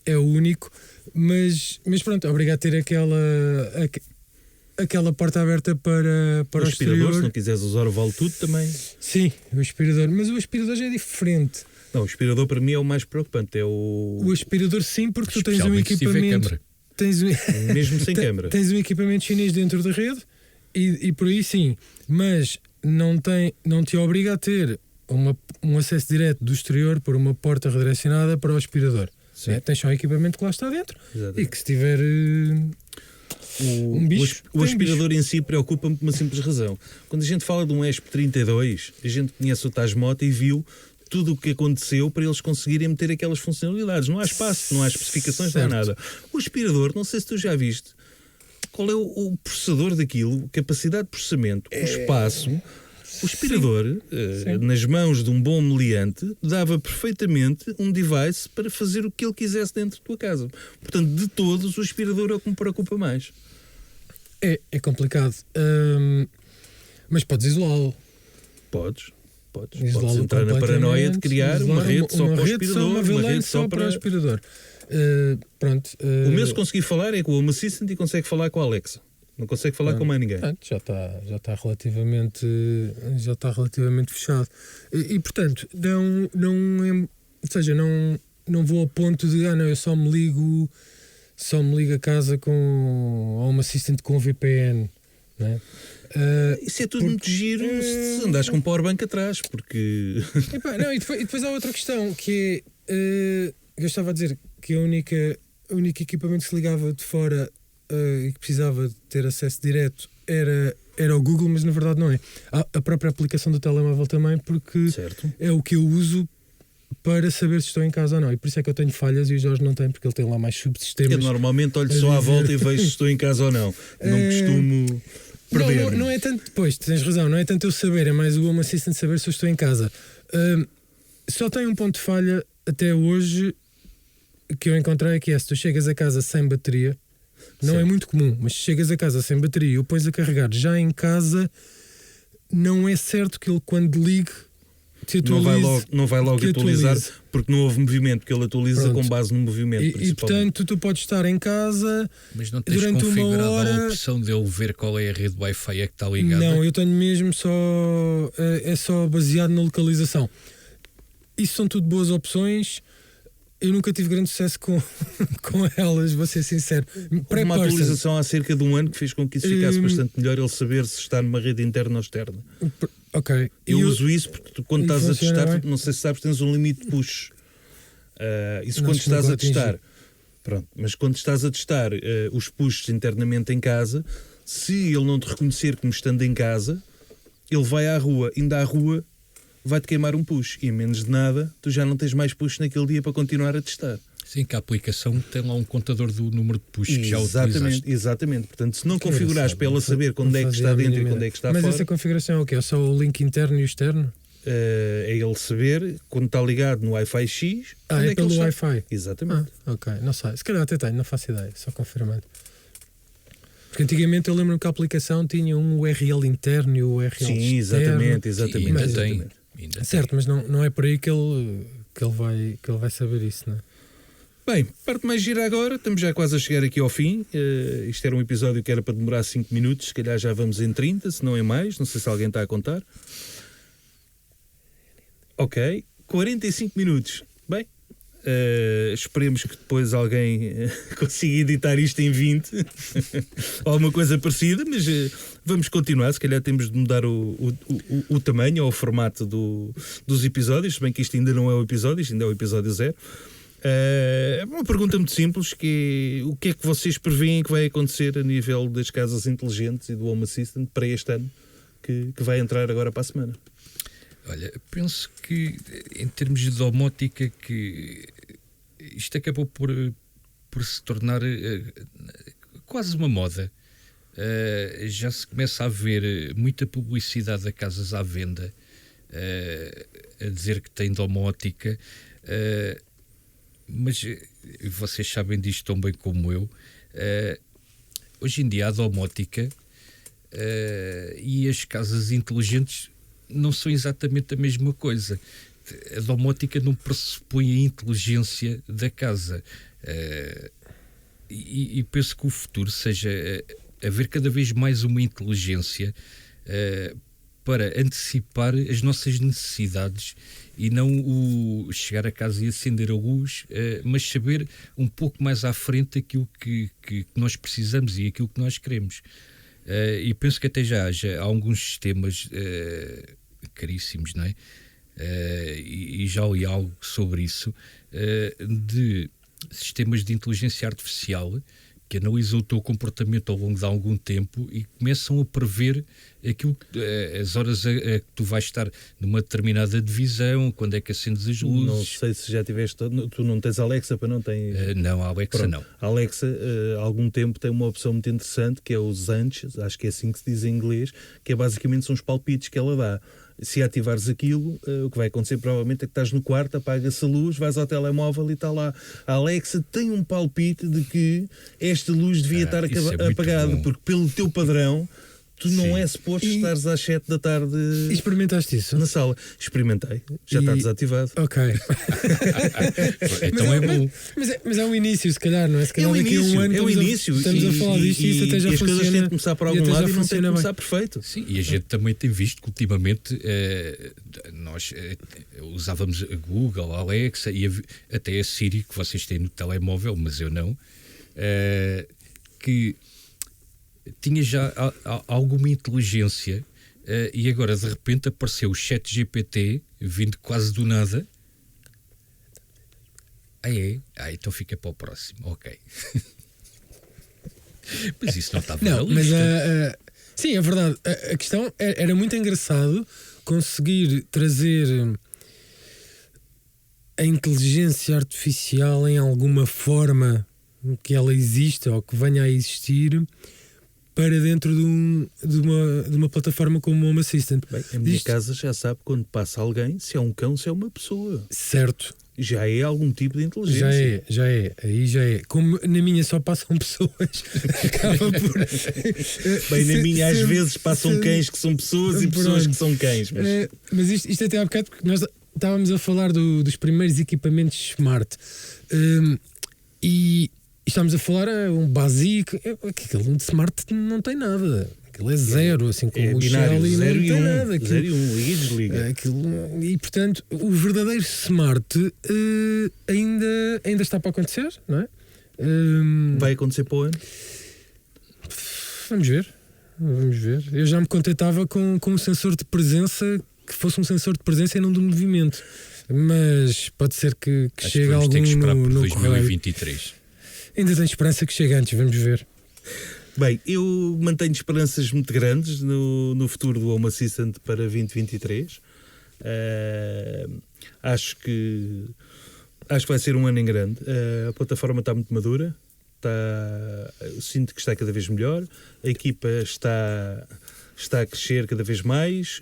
É o único, mas pronto, obrigado a ter aquela porta aberta para o aspirador, se não quiseres usar o vale tudo também. Sim, o aspirador, mas o aspirador já é diferente. Não, o aspirador para mim é o mais preocupante. É o aspirador sim, porque tu tens um equipamento. Mesmo sem câmara. Tens um equipamento chinês dentro da rede e por aí sim, mas não te obriga a ter um acesso direto do exterior por uma porta redirecionada para o aspirador. Tens só o equipamento que lá está dentro. Exatamente. E que se tiver um bicho... O aspirador em si preocupa-me por uma simples razão. Quando a gente fala de um ESP32, a gente conhece o Tasmota e viu tudo o que aconteceu para eles conseguirem meter aquelas funcionalidades. Não há espaço, não há especificações, não há nada. O aspirador, não sei se tu já viste, qual é o processador daquilo, capacidade de processamento, o espaço. O aspirador, nas mãos de um bom meliante, dava perfeitamente um device para fazer o que ele quisesse dentro da tua casa. Portanto, de todos, o aspirador é o que me preocupa mais. É complicado. Mas podes isolá-lo. Podes entrar na paranoia de criar uma rede só para o aspirador, uma rede só para o aspirador. Pronto. O meu, se conseguir falar, é com o Home Assistant e consegue falar com a Alexa. Não consegue falar com mais ninguém. Já está relativamente fechado. E portanto, não vou ao ponto de eu só me ligo a casa com Home Assistant com VPN, não é? Isso é tudo muito giro se andares com um powerbank atrás, porque... E depois há outra questão, que é... eu estava a dizer que o único equipamento que se ligava de fora e que precisava de ter acesso direto era o Google, mas na verdade não é. A própria aplicação do telemóvel também, porque Certo. é o que eu uso para saber se estou em casa ou não. E por isso é que eu tenho falhas e o Jorge não tem, porque ele tem lá mais Eu subsistemas. normalmente olho só à volta e vejo se estou em casa ou não. Não costumo perder. Não é tanto depois, tens razão, não é tanto eu saber, é mais o Home Assistant saber se eu estou em casa. Só tem um ponto de falha até hoje que eu encontrei, que é se tu chegas a casa sem bateria, não é muito comum, mas se chegas a casa sem bateria e o pões a carregar já em casa, não é certo que ele quando ligue te atualize. Não vai logo que atualizar, atualize. porque não houve movimento, porque ele atualiza Pronto. com base no movimento. E principalmente. portanto tu podes estar em casa. Mas não tens Durante uma configurado hora- a opção de ele ver qual é a rede Wi-Fi é que está ligada? Não, eu tenho mesmo só. É só baseado na localização. Isso são tudo boas opções. Eu nunca tive grande sucesso com elas, vou ser sincero. Houve uma Pré-person. atualização há cerca de um ano que fez com que isso ficasse Hum. bastante melhor, ele saber se está numa rede interna ou externa. Ok. Eu E uso isso porque tu, quando e estás a funciona testar, bem? tu, não sei se sabes, tens um limite de push. Isso Não, quando acho que nunca estás a atingi. testar. Pronto, mas quando estás a testar os pushes internamente em casa, se ele não te reconhecer como estando em casa, ele vai à rua, indo à rua, vai-te queimar um push. E em menos de nada, tu já não tens mais push naquele dia para continuar a testar. Sim, que a aplicação tem lá um contador do número de push que já utilizaste. Exatamente. Portanto, se não Que configurares engraçado, para ela não saber quando não é que está fazia a dentro e mínima quando é que está ideia. Mas fora, essa configuração é o quê? É só o link interno e o externo? é ele saber quando está ligado no Wi-Fi X. onde É que pelo ele está. Wi-Fi. Exatamente. Ok, não sei. Se calhar até tenho, não faço ideia, só confirmando. Porque antigamente eu lembro que a aplicação tinha um URL interno e o URL Sim, externo. exatamente. E ainda Mas- tem. Ainda Certo, mas não é por aí que ele vai saber isso, não é? Bem, parte mais gira agora, estamos já quase a chegar aqui ao fim. Isto era um episódio que era para demorar 5 minutos, se calhar já vamos em 30, se não é mais, não sei se alguém está a contar. Ok, 45 minutos. Bem, esperemos que depois alguém consiga editar isto em 20 ou alguma coisa parecida, mas vamos continuar. Se calhar temos de mudar o tamanho ou o formato dos episódios, se bem que isto ainda não é o episódio, isto ainda é o episódio 0. Uma pergunta muito simples, que é, o que é que vocês preveem que vai acontecer a nível das casas inteligentes e do Home Assistant para este ano que vai entrar agora para a semana? Olha, penso que em termos de domótica que isto acabou por se tornar quase uma moda. Já se começa a ver muita publicidade a casas à venda a dizer que tem domótica, mas vocês sabem disto tão bem como eu. Hoje em dia a domótica e as casas inteligentes não são exatamente a mesma coisa. A domótica não pressupõe a inteligência da casa. E penso que o futuro seja haver cada vez mais uma inteligência para antecipar as nossas necessidades e não o chegar a casa e acender a luz, mas saber um pouco mais à frente aquilo que nós precisamos e aquilo que nós queremos. E penso que até já haja alguns sistemas caríssimos, não é? E já li algo sobre isso, de sistemas de inteligência artificial que analisam o teu comportamento ao longo de algum tempo e começam a prever aquilo, as horas a que tu vais estar numa determinada divisão, quando é que acendes as luzes. Não sei se já tiveste. Tu não tens Alexa, para não tens. Não, a Alexa Pronto. não. A Alexa, há algum tempo, tem uma opção muito interessante que é os antes, acho que é assim que se diz em inglês, que é basicamente são os palpites que ela dá. Se ativares aquilo, o que vai acontecer provavelmente é que estás no quarto, apaga-se a luz, vais ao telemóvel e está lá. A Alexa tem um palpite de que esta luz devia estar isso é muito apagada, bom. porque pelo teu padrão, tu não Sim. é suposto estares às 7 da tarde E experimentaste isso? na sala. Experimentei, já está desativado. Ok. Então é bom. Mas é um início, se calhar, não é? Se calhar É o daqui a início, um ano é o início. estamos a falar disto e isso até já as coisas têm de funciona. começar por e algum até já lado e não têm de funciona bem. começar perfeito. Sim, e a gente também tem visto que ultimamente nós usávamos a Google, a Alexa e até a Siri, que vocês têm no telemóvel, mas eu não, que tinha já alguma inteligência e agora de repente apareceu o ChatGPT vindo quase do nada. Então fica para o próximo, ok. Mas isso não estava na Não, mas lista. sim, é verdade. A questão era muito engraçado conseguir trazer a inteligência artificial em alguma forma que ela exista ou que venha a existir para dentro de uma plataforma como o Home Assistant. Bem, a minha casa já sabe quando passa alguém se é um cão, se é uma pessoa. Certo. Já é algum tipo de inteligência. Já é. Aí já é. Como na minha só passam pessoas, acaba por. Bem, na minha às vezes passam cães que são pessoas e pessoas que são cães. Mas isto até há bocado, porque nós estávamos a falar dos primeiros equipamentos smart. E estamos a falar um básico. Aquilo de smart não tem nada. Aquilo é zero, assim como o binário, Shell, e não tem nada. 0 e 1, liga e desliga. E portanto, o verdadeiro smart ainda está para acontecer, não é? Vai acontecer para o ano? Vamos ver. Eu já me contentava com um sensor de presença que fosse um sensor de presença e não de movimento. Mas pode ser que chegue vamos algum ter que esperar por no 2023. correio. Ainda tenho esperança que chegue antes, vamos ver. Bem, eu mantenho esperanças muito grandes no futuro do Home Assistant para 2023. Acho que vai ser um ano em grande. A plataforma está muito madura. Eu sinto que está cada vez melhor. A equipa está a crescer cada vez mais.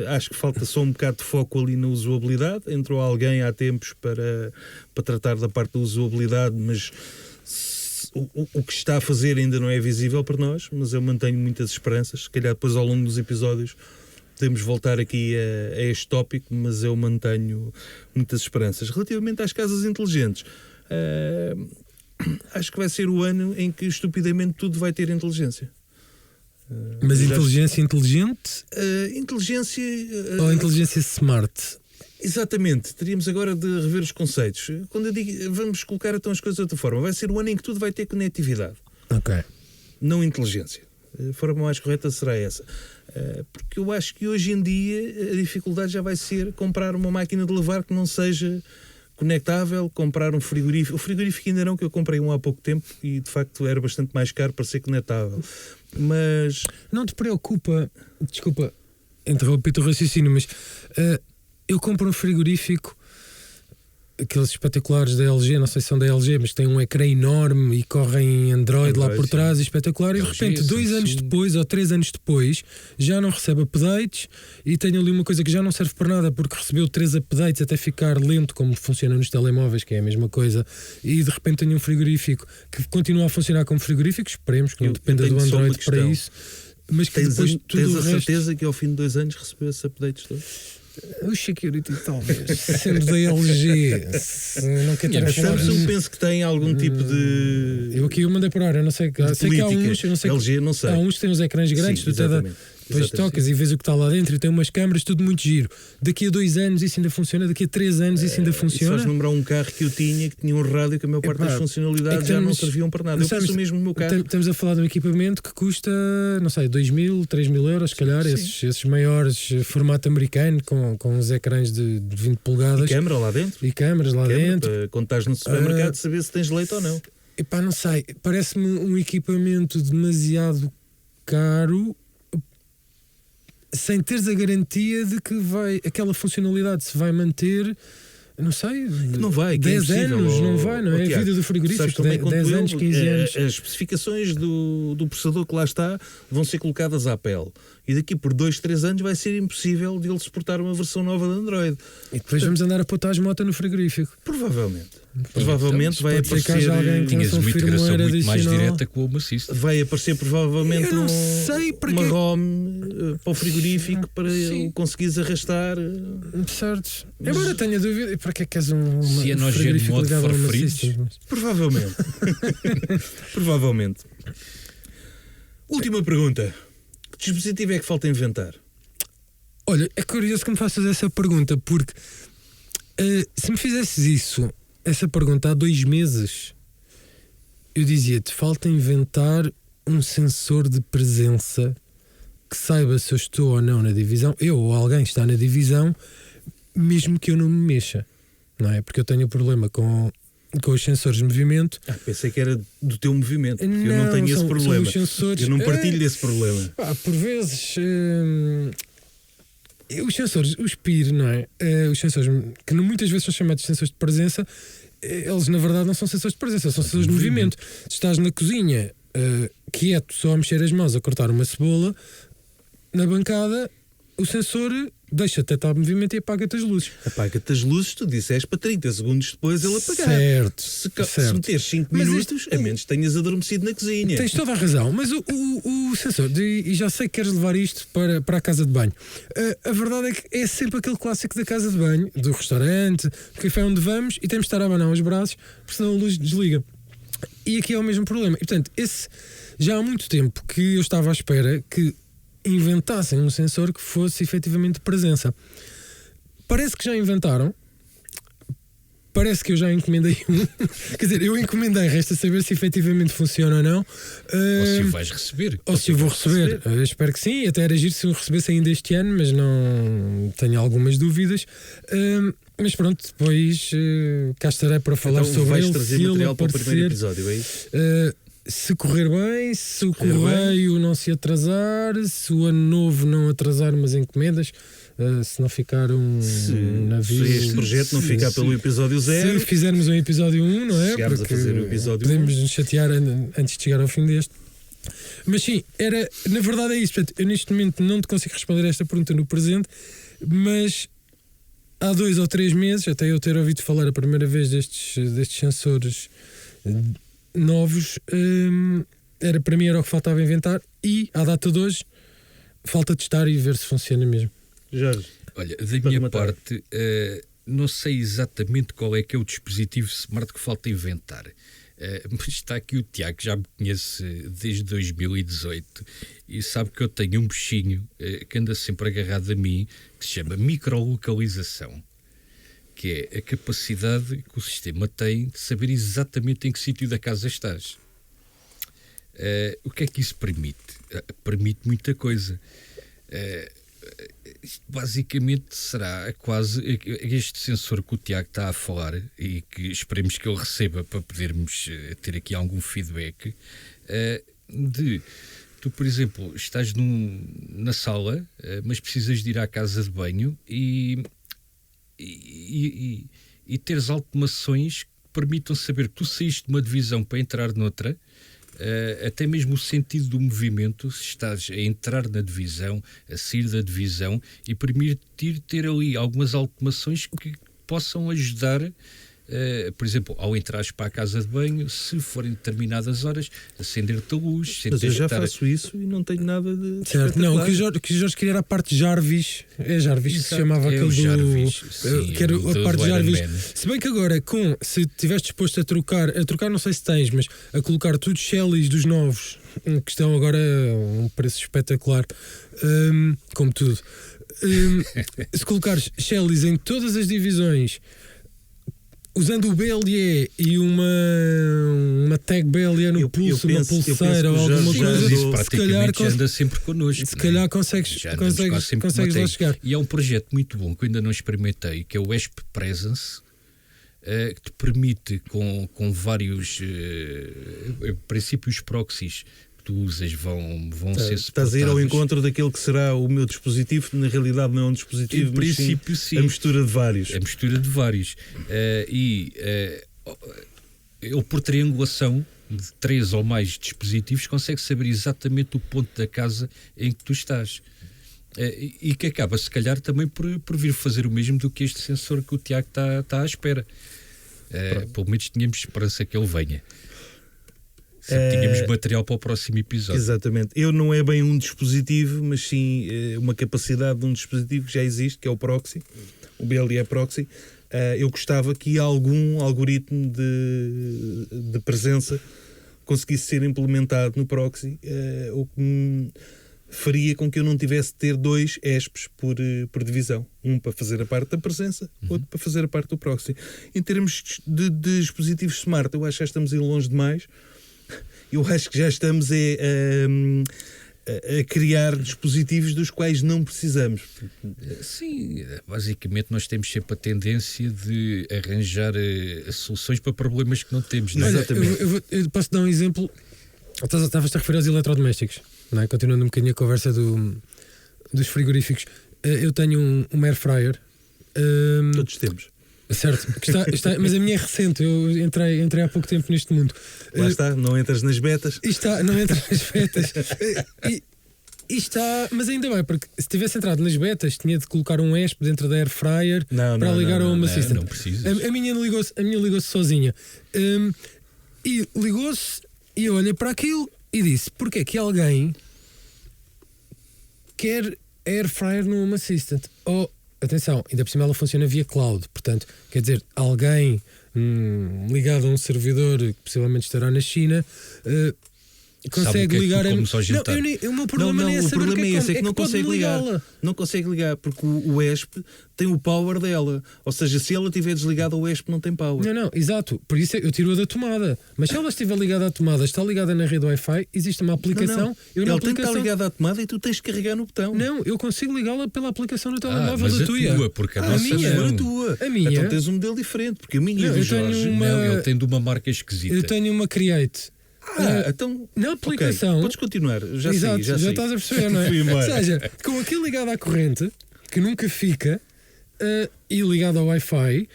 Acho que falta só um bocado de foco ali na usabilidade. Entrou alguém há tempos para tratar da parte da usabilidade, mas o que está a fazer ainda não é visível para nós, mas eu mantenho muitas esperanças. Se calhar depois ao longo dos episódios podemos voltar aqui a este tópico, mas eu mantenho muitas esperanças. Relativamente às casas inteligentes, acho que vai ser o ano em que estupidamente tudo vai ter inteligência. Mas inteligência inteligente? Inteligência... Ou inteligência smart? Exatamente, teríamos agora de rever os conceitos. Quando eu digo vamos colocar então as coisas de outra forma, vai ser o ano em que tudo vai ter conectividade. Ok. Não inteligência. A forma mais correta será essa. Porque eu acho que hoje em dia a dificuldade já vai ser comprar uma máquina de lavar que não seja conectável, comprar um frigorífico. O frigorífico ainda não, que eu comprei um há pouco tempo e de facto era bastante mais caro para ser conectável. Mas... Não te preocupa, desculpa interromper o teu raciocínio, mas eu compro um frigorífico, aqueles espetaculares da LG, não sei se são da LG, mas tem um ecrã enorme e corre em Android lá por trás, e espetacular, e de repente 2 anos depois ou 3 anos depois já não recebe updates e tenho ali uma coisa que já não serve para nada porque recebeu 3 updates até ficar lento, como funciona nos telemóveis, que é a mesma coisa, e de repente tenho um frigorífico que continua a funcionar como frigorífico, esperemos que não dependa do Android para isso, mas que depois tudo tens a certeza que ao fim de 2 anos recebeu esses updates todos? O Security talvez, sendo da LG, se não quer ter a Samsung penso que tem algum tipo de... Eu mandei por hora, eu não sei que há uns, eu não sei LG, não sei. Há uns que têm os ecrãs grandes, sim, depois tocas e vês o que está lá dentro e tem umas câmaras, tudo muito giro. Daqui a 2 anos isso ainda funciona, daqui a 3 anos isso ainda funciona. Faz lembrar um carro que eu tinha que tinha um rádio que a maior parte das funcionalidades já não serviam para nada. Eu penso mesmo no meu carro. Estamos a falar de um equipamento que custa, não sei, 2.000, 3.000 euros, se calhar, esses maiores, formato americano, com os ecrãs de 20 polegadas. E câmara lá dentro. E câmaras lá dentro. Para, quando estás no supermercado, saber se tens leite ou não. Epá, não sei, parece-me um equipamento demasiado caro sem teres a garantia de que aquela funcionalidade se vai manter, não sei, não vai, 10 anos, não vai, não é? A vida do frigorífico, 10 anos, 15 anos. As especificações do processador que lá está vão ser colocadas à pele. E daqui por 2, 3 anos vai ser impossível de ele suportar uma versão nova de Android. E depois vamos andar a pôr as motas no frigorífico. Provavelmente vai aparecer. Tinhas uma integração muito mais direta com o Home Assistant. Vai aparecer provavelmente uma ROM para o frigorífico para o conseguires arrastar. Certo. Agora tenho a dúvida, para que é que és um frigorífico ligado a uma Assistant? Provavelmente. Provavelmente. Última pergunta. Que dispositivo é que falta inventar? Olha, é curioso que me faças essa pergunta, porque se me fizesses essa pergunta há 2 meses, eu dizia-te, falta inventar um sensor de presença que saiba se eu estou ou não na divisão, eu ou alguém está na divisão, mesmo que eu não me mexa, não é? Porque eu tenho problema com com os sensores de movimento. Pensei que era do teu movimento, porque eu não tenho esse problema. Os sensores, eu não partilho desse problema. Por vezes, os sensores, os PIR, não é? Os sensores que muitas vezes são chamados de sensores de presença, eles na verdade não são sensores de presença, são sensores de movimento. Se estás na cozinha, quieto, só a mexer as mãos, a cortar uma cebola, na bancada, o sensor deixa detectar movimento e apaga-te as luzes. Apaga-te as luzes, tu disseste para 30 segundos depois ele apagar. Certo. Se meteres 5 minutos, a menos que tenhas adormecido na cozinha. Tens toda a razão, mas o sensor, e já sei que queres levar isto para a casa de banho. A verdade é que é sempre aquele clássico da casa de banho, do restaurante, do café onde vamos, e temos de estar a abanar os braços, porque senão a luz desliga. E aqui é o mesmo problema. E portanto, já há muito tempo que eu estava à espera que inventassem um sensor que fosse efetivamente de presença. Parece que já inventaram. Parece que eu já encomendei um. Quer dizer, eu encomendei, resta saber se efetivamente funciona ou não. Ou se o vais receber. Ou se eu vou receber. Eu espero que sim. Até era giro se eu recebesse ainda este ano, mas não tenho algumas dúvidas. Mas pronto, depois cá estarei para falar então, sobre vais ele. Trazer se material ele para o aparecer, primeiro episódio, é isso? Se correr bem, se o correio não se atrasar, se o ano novo não atrasar umas encomendas, se não ficar um navio. Se este projeto não ficar pelo episódio 0. Se fizermos um episódio 1, não é? Chegarmos porque a fazer o episódio podemos 1. nos chatear antes de chegar ao fim deste. Mas sim, na verdade é isso. Portanto, eu neste momento não te consigo responder a esta pergunta no presente, mas há 2 ou 3 meses, até eu ter ouvido falar a primeira vez destes sensores novos, para mim era o que faltava inventar, e à data de hoje falta testar e ver se funciona mesmo. Jorge, olha, da minha parte, não sei exatamente qual é que é o dispositivo smart que falta inventar, mas está aqui o Tiago, que já me conhece desde 2018 e sabe que eu tenho um bichinho que anda sempre agarrado a mim, que se chama microlocalização, que é a capacidade que o sistema tem de saber exatamente em que sítio da casa estás. O que é que isso permite? Permite muita coisa. Isto basicamente será quase este sensor que o Tiago está a falar e que esperemos que ele receba para podermos ter aqui algum feedback, tu, por exemplo, estás na sala, mas precisas de ir à casa de banho e teres automações que permitam saber que tu saíste de uma divisão para entrar noutra, até mesmo o sentido do movimento, se estás a entrar na divisão, a sair da divisão, e permitir ter ali algumas automações que possam ajudar, por exemplo, ao entrares para a casa de banho, se forem determinadas horas, acender-te a luz. Mas eu já faço isso e não tenho nada de certo. Não, o que o Jorge queria era a parte Jarvis. É Jarvis que se chamava aquele do Jarvis, sim, que era a parte de Jarvis. Man. Se bem que agora, se estiveres disposto a trocar não sei se tens, mas a colocar tudo Shellys dos novos, que estão agora a um preço espetacular, como tudo. Se colocares Shellys em todas as divisões, usando o BLE e uma tag BLE no pulso, uma pulseira ou alguma coisa, isso praticamente anda sempre connosco. Se calhar consegues lá chegar. E há um projeto muito bom que eu ainda não experimentei, que é o ESP Presence, que te permite com vários princípios proxies que tu usas vão ser suportados. Estás a ir ao encontro daquele que será o meu dispositivo, na realidade não é um dispositivo, em princípio, sim. A mistura de vários. A mistura de vários. Ele, por triangulação de 3 ou mais dispositivos, consegue saber exatamente o ponto da casa em que tu estás. E que acaba, se calhar, também por vir fazer o mesmo do que este sensor que o Tiago está à espera. Pelo menos tínhamos esperança que ele venha. Tínhamos material para o próximo episódio. Exatamente. Eu não é bem um dispositivo, mas sim uma capacidade de um dispositivo que já existe, que é o Proxy, o BLE Proxy. Eu gostava que algum algoritmo de presença conseguisse ser implementado no Proxy, o que faria com que eu não tivesse de ter 2 ESPs por divisão. Um para fazer a parte da presença, outro para fazer a parte do Proxy. Em termos de dispositivos smart, eu acho que já estamos a ir longe demais. Eu acho que já estamos a criar dispositivos dos quais não precisamos. Sim, basicamente nós temos sempre a tendência de arranjar soluções para problemas que não temos. Não é? Exatamente. Eu posso dar um exemplo. Estavas a referir aos eletrodomésticos, não é? Continuando um bocadinho a conversa dos frigoríficos. Eu tenho um air fryer. Todos temos. Certo, que mas a minha é recente. Eu entrei há pouco tempo neste mundo. Lá está, não entras nas betas. Não entra nas betas. E está, mas ainda bem, porque se tivesse entrado nas betas, tinha de colocar um ESP dentro da air fryer para ligar ao Home Assistant. Não precisas. A minha ligou-se sozinha. E ligou-se e eu olhei para aquilo e disse: porque é que alguém quer air fryer no Home Assistant? Atenção, ainda por cima ela funciona via cloud, portanto, quer dizer, alguém ligado a um servidor que possivelmente estará na China consegue ligar como só jantar. O meu problema nem é saber o que é que não consegue ligar. Não consegue ligar, porque o ESP tem o power dela. Ou seja, se ela estiver desligada, o ESP não tem power. Não, exato. Por isso eu tiro-a da tomada. Mas se ela estiver ligada à tomada, está ligada na rede Wi-Fi, existe uma aplicação. Ela tem que estar ligada à tomada e tu tens de carregar no botão. Não, eu consigo ligá-la pela aplicação no telemóvel da mas tua. tua, porque a nossa minha, não. tua. A minha. Então tens um modelo diferente, porque a minha Não, e eu o Jorge. tenho Não, ele tem de uma marca esquisita. Eu tenho uma Create. Então Na aplicação. podes continuar. Já Exato, sei. já estás a perceber, não é? Fui embora. Ou seja, com aquilo ligado à corrente, que nunca fica, e ligado ao Wi-Fi,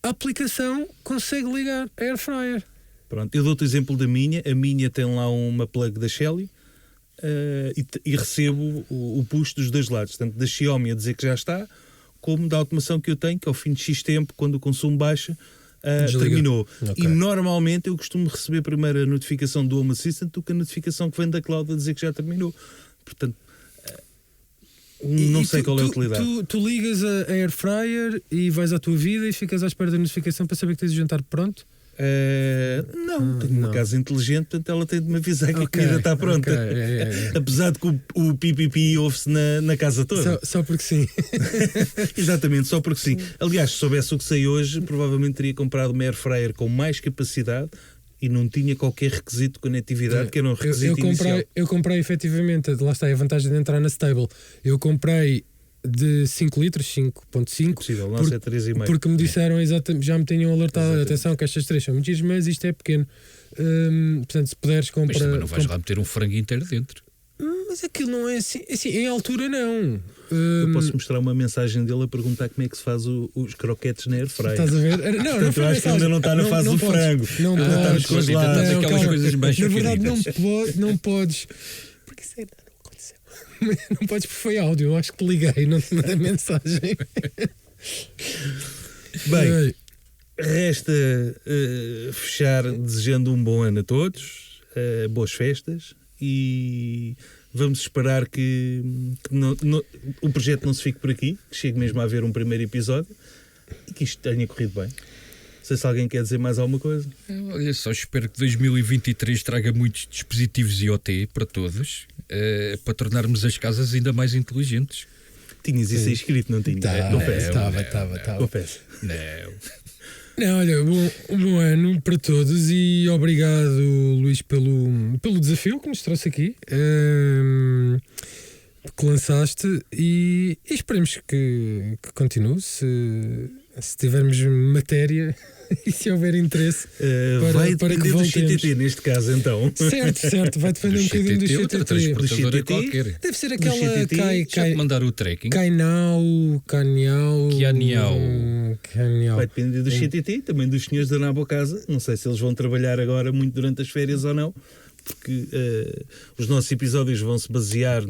a aplicação consegue ligar a air fryer. Pronto, eu dou-te o exemplo da minha. A minha tem lá uma plug da Shelly e recebo o push dos dois lados, tanto da Xiaomi a dizer que já está, como da automação que eu tenho, que ao fim de X tempo, quando o consumo baixa, terminou. Okay. E normalmente eu costumo receber primeiro a notificação do Home Assistant do que a notificação que vem da cloud a dizer que já terminou. Portanto, não sei qual é a utilidade. Tu ligas a air fryer e vais à tua vida e ficas à espera da notificação para saber que tens o jantar pronto? Não, tenho uma casa inteligente, portanto ela tem de me avisar que a comida está pronta. Apesar de que o pipipi ouve-se na casa toda. Só porque sim. Exatamente, só porque sim. Aliás, se soubesse o que sei hoje, provavelmente teria comprado uma air fryer com mais capacidade e não tinha qualquer requisito de conectividade, que era um requisito inicial. Eu comprei efetivamente, lá está a vantagem de entrar na Stable. Eu comprei de 5 litros, 5.5. É possível, não é 3,5. Porque me disseram exatamente, já me tinham alertado, atenção que estas 3 são muito giras, mas isto é pequeno. Portanto, se puderes comprar. Mas também não vais lá meter um frango inteiro dentro. Mas aquilo não é assim, em altura não. Eu posso mostrar uma mensagem dele a perguntar como é que se faz os croquetes na air fryer. Estás a ver? Não, portanto, eu acho que ainda não está na fase do frango. Não está nos podes. congelados. Aquelas coisas mais na verdade, pequeninas. não podes. Porque isso ainda não aconteceu. Não podes, porque foi áudio. Eu acho que te liguei, não te mandei mensagem. Bem, resta fechar desejando um bom ano a todos, boas festas, e vamos esperar que o projeto não se fique por aqui, que chegue mesmo a haver um primeiro episódio e que isto tenha corrido bem. Não sei se alguém quer dizer mais alguma coisa. Olha só, espero que 2023 traga muitos dispositivos IoT para todos, para tornarmos as casas ainda mais inteligentes. Tinhas isso aí escrito, não tinha? Estava. Confesso. Não, olha, um bom ano para todos e obrigado, Luís, pelo desafio que nos trouxe aqui, que lançaste, e esperemos que continue, se tivermos matéria e se houver interesse para que do voltemos. CTT neste caso, então. Certo, vai depender um bocadinho do CTT. Outra transportadora qualquer. Deve ser aquela Já te mandar o tracking. Cainau. Vai depender do CTT, também dos senhores da Nabocasa. Não sei se eles vão trabalhar agora muito durante as férias ou não, porque os nossos episódios vão se basear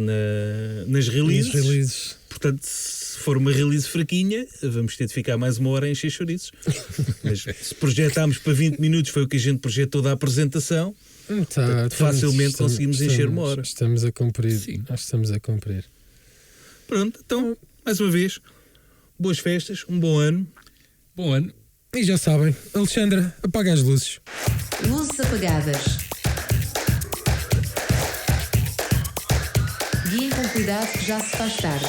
nas releases. Portanto, se for uma release fraquinha, vamos ter de ficar mais uma hora a encher chouriços. Mas se projetámos para 20 minutos, foi o que a gente projetou da apresentação, facilmente conseguimos encher uma hora. Estamos a cumprir. Sim. Acho que estamos a cumprir. Pronto, então, mais uma vez, boas festas, um bom ano. Bom ano. E já sabem, Alexandra, apaga as luzes. Luzes apagadas. Guiem com cuidado que já se faz tarde.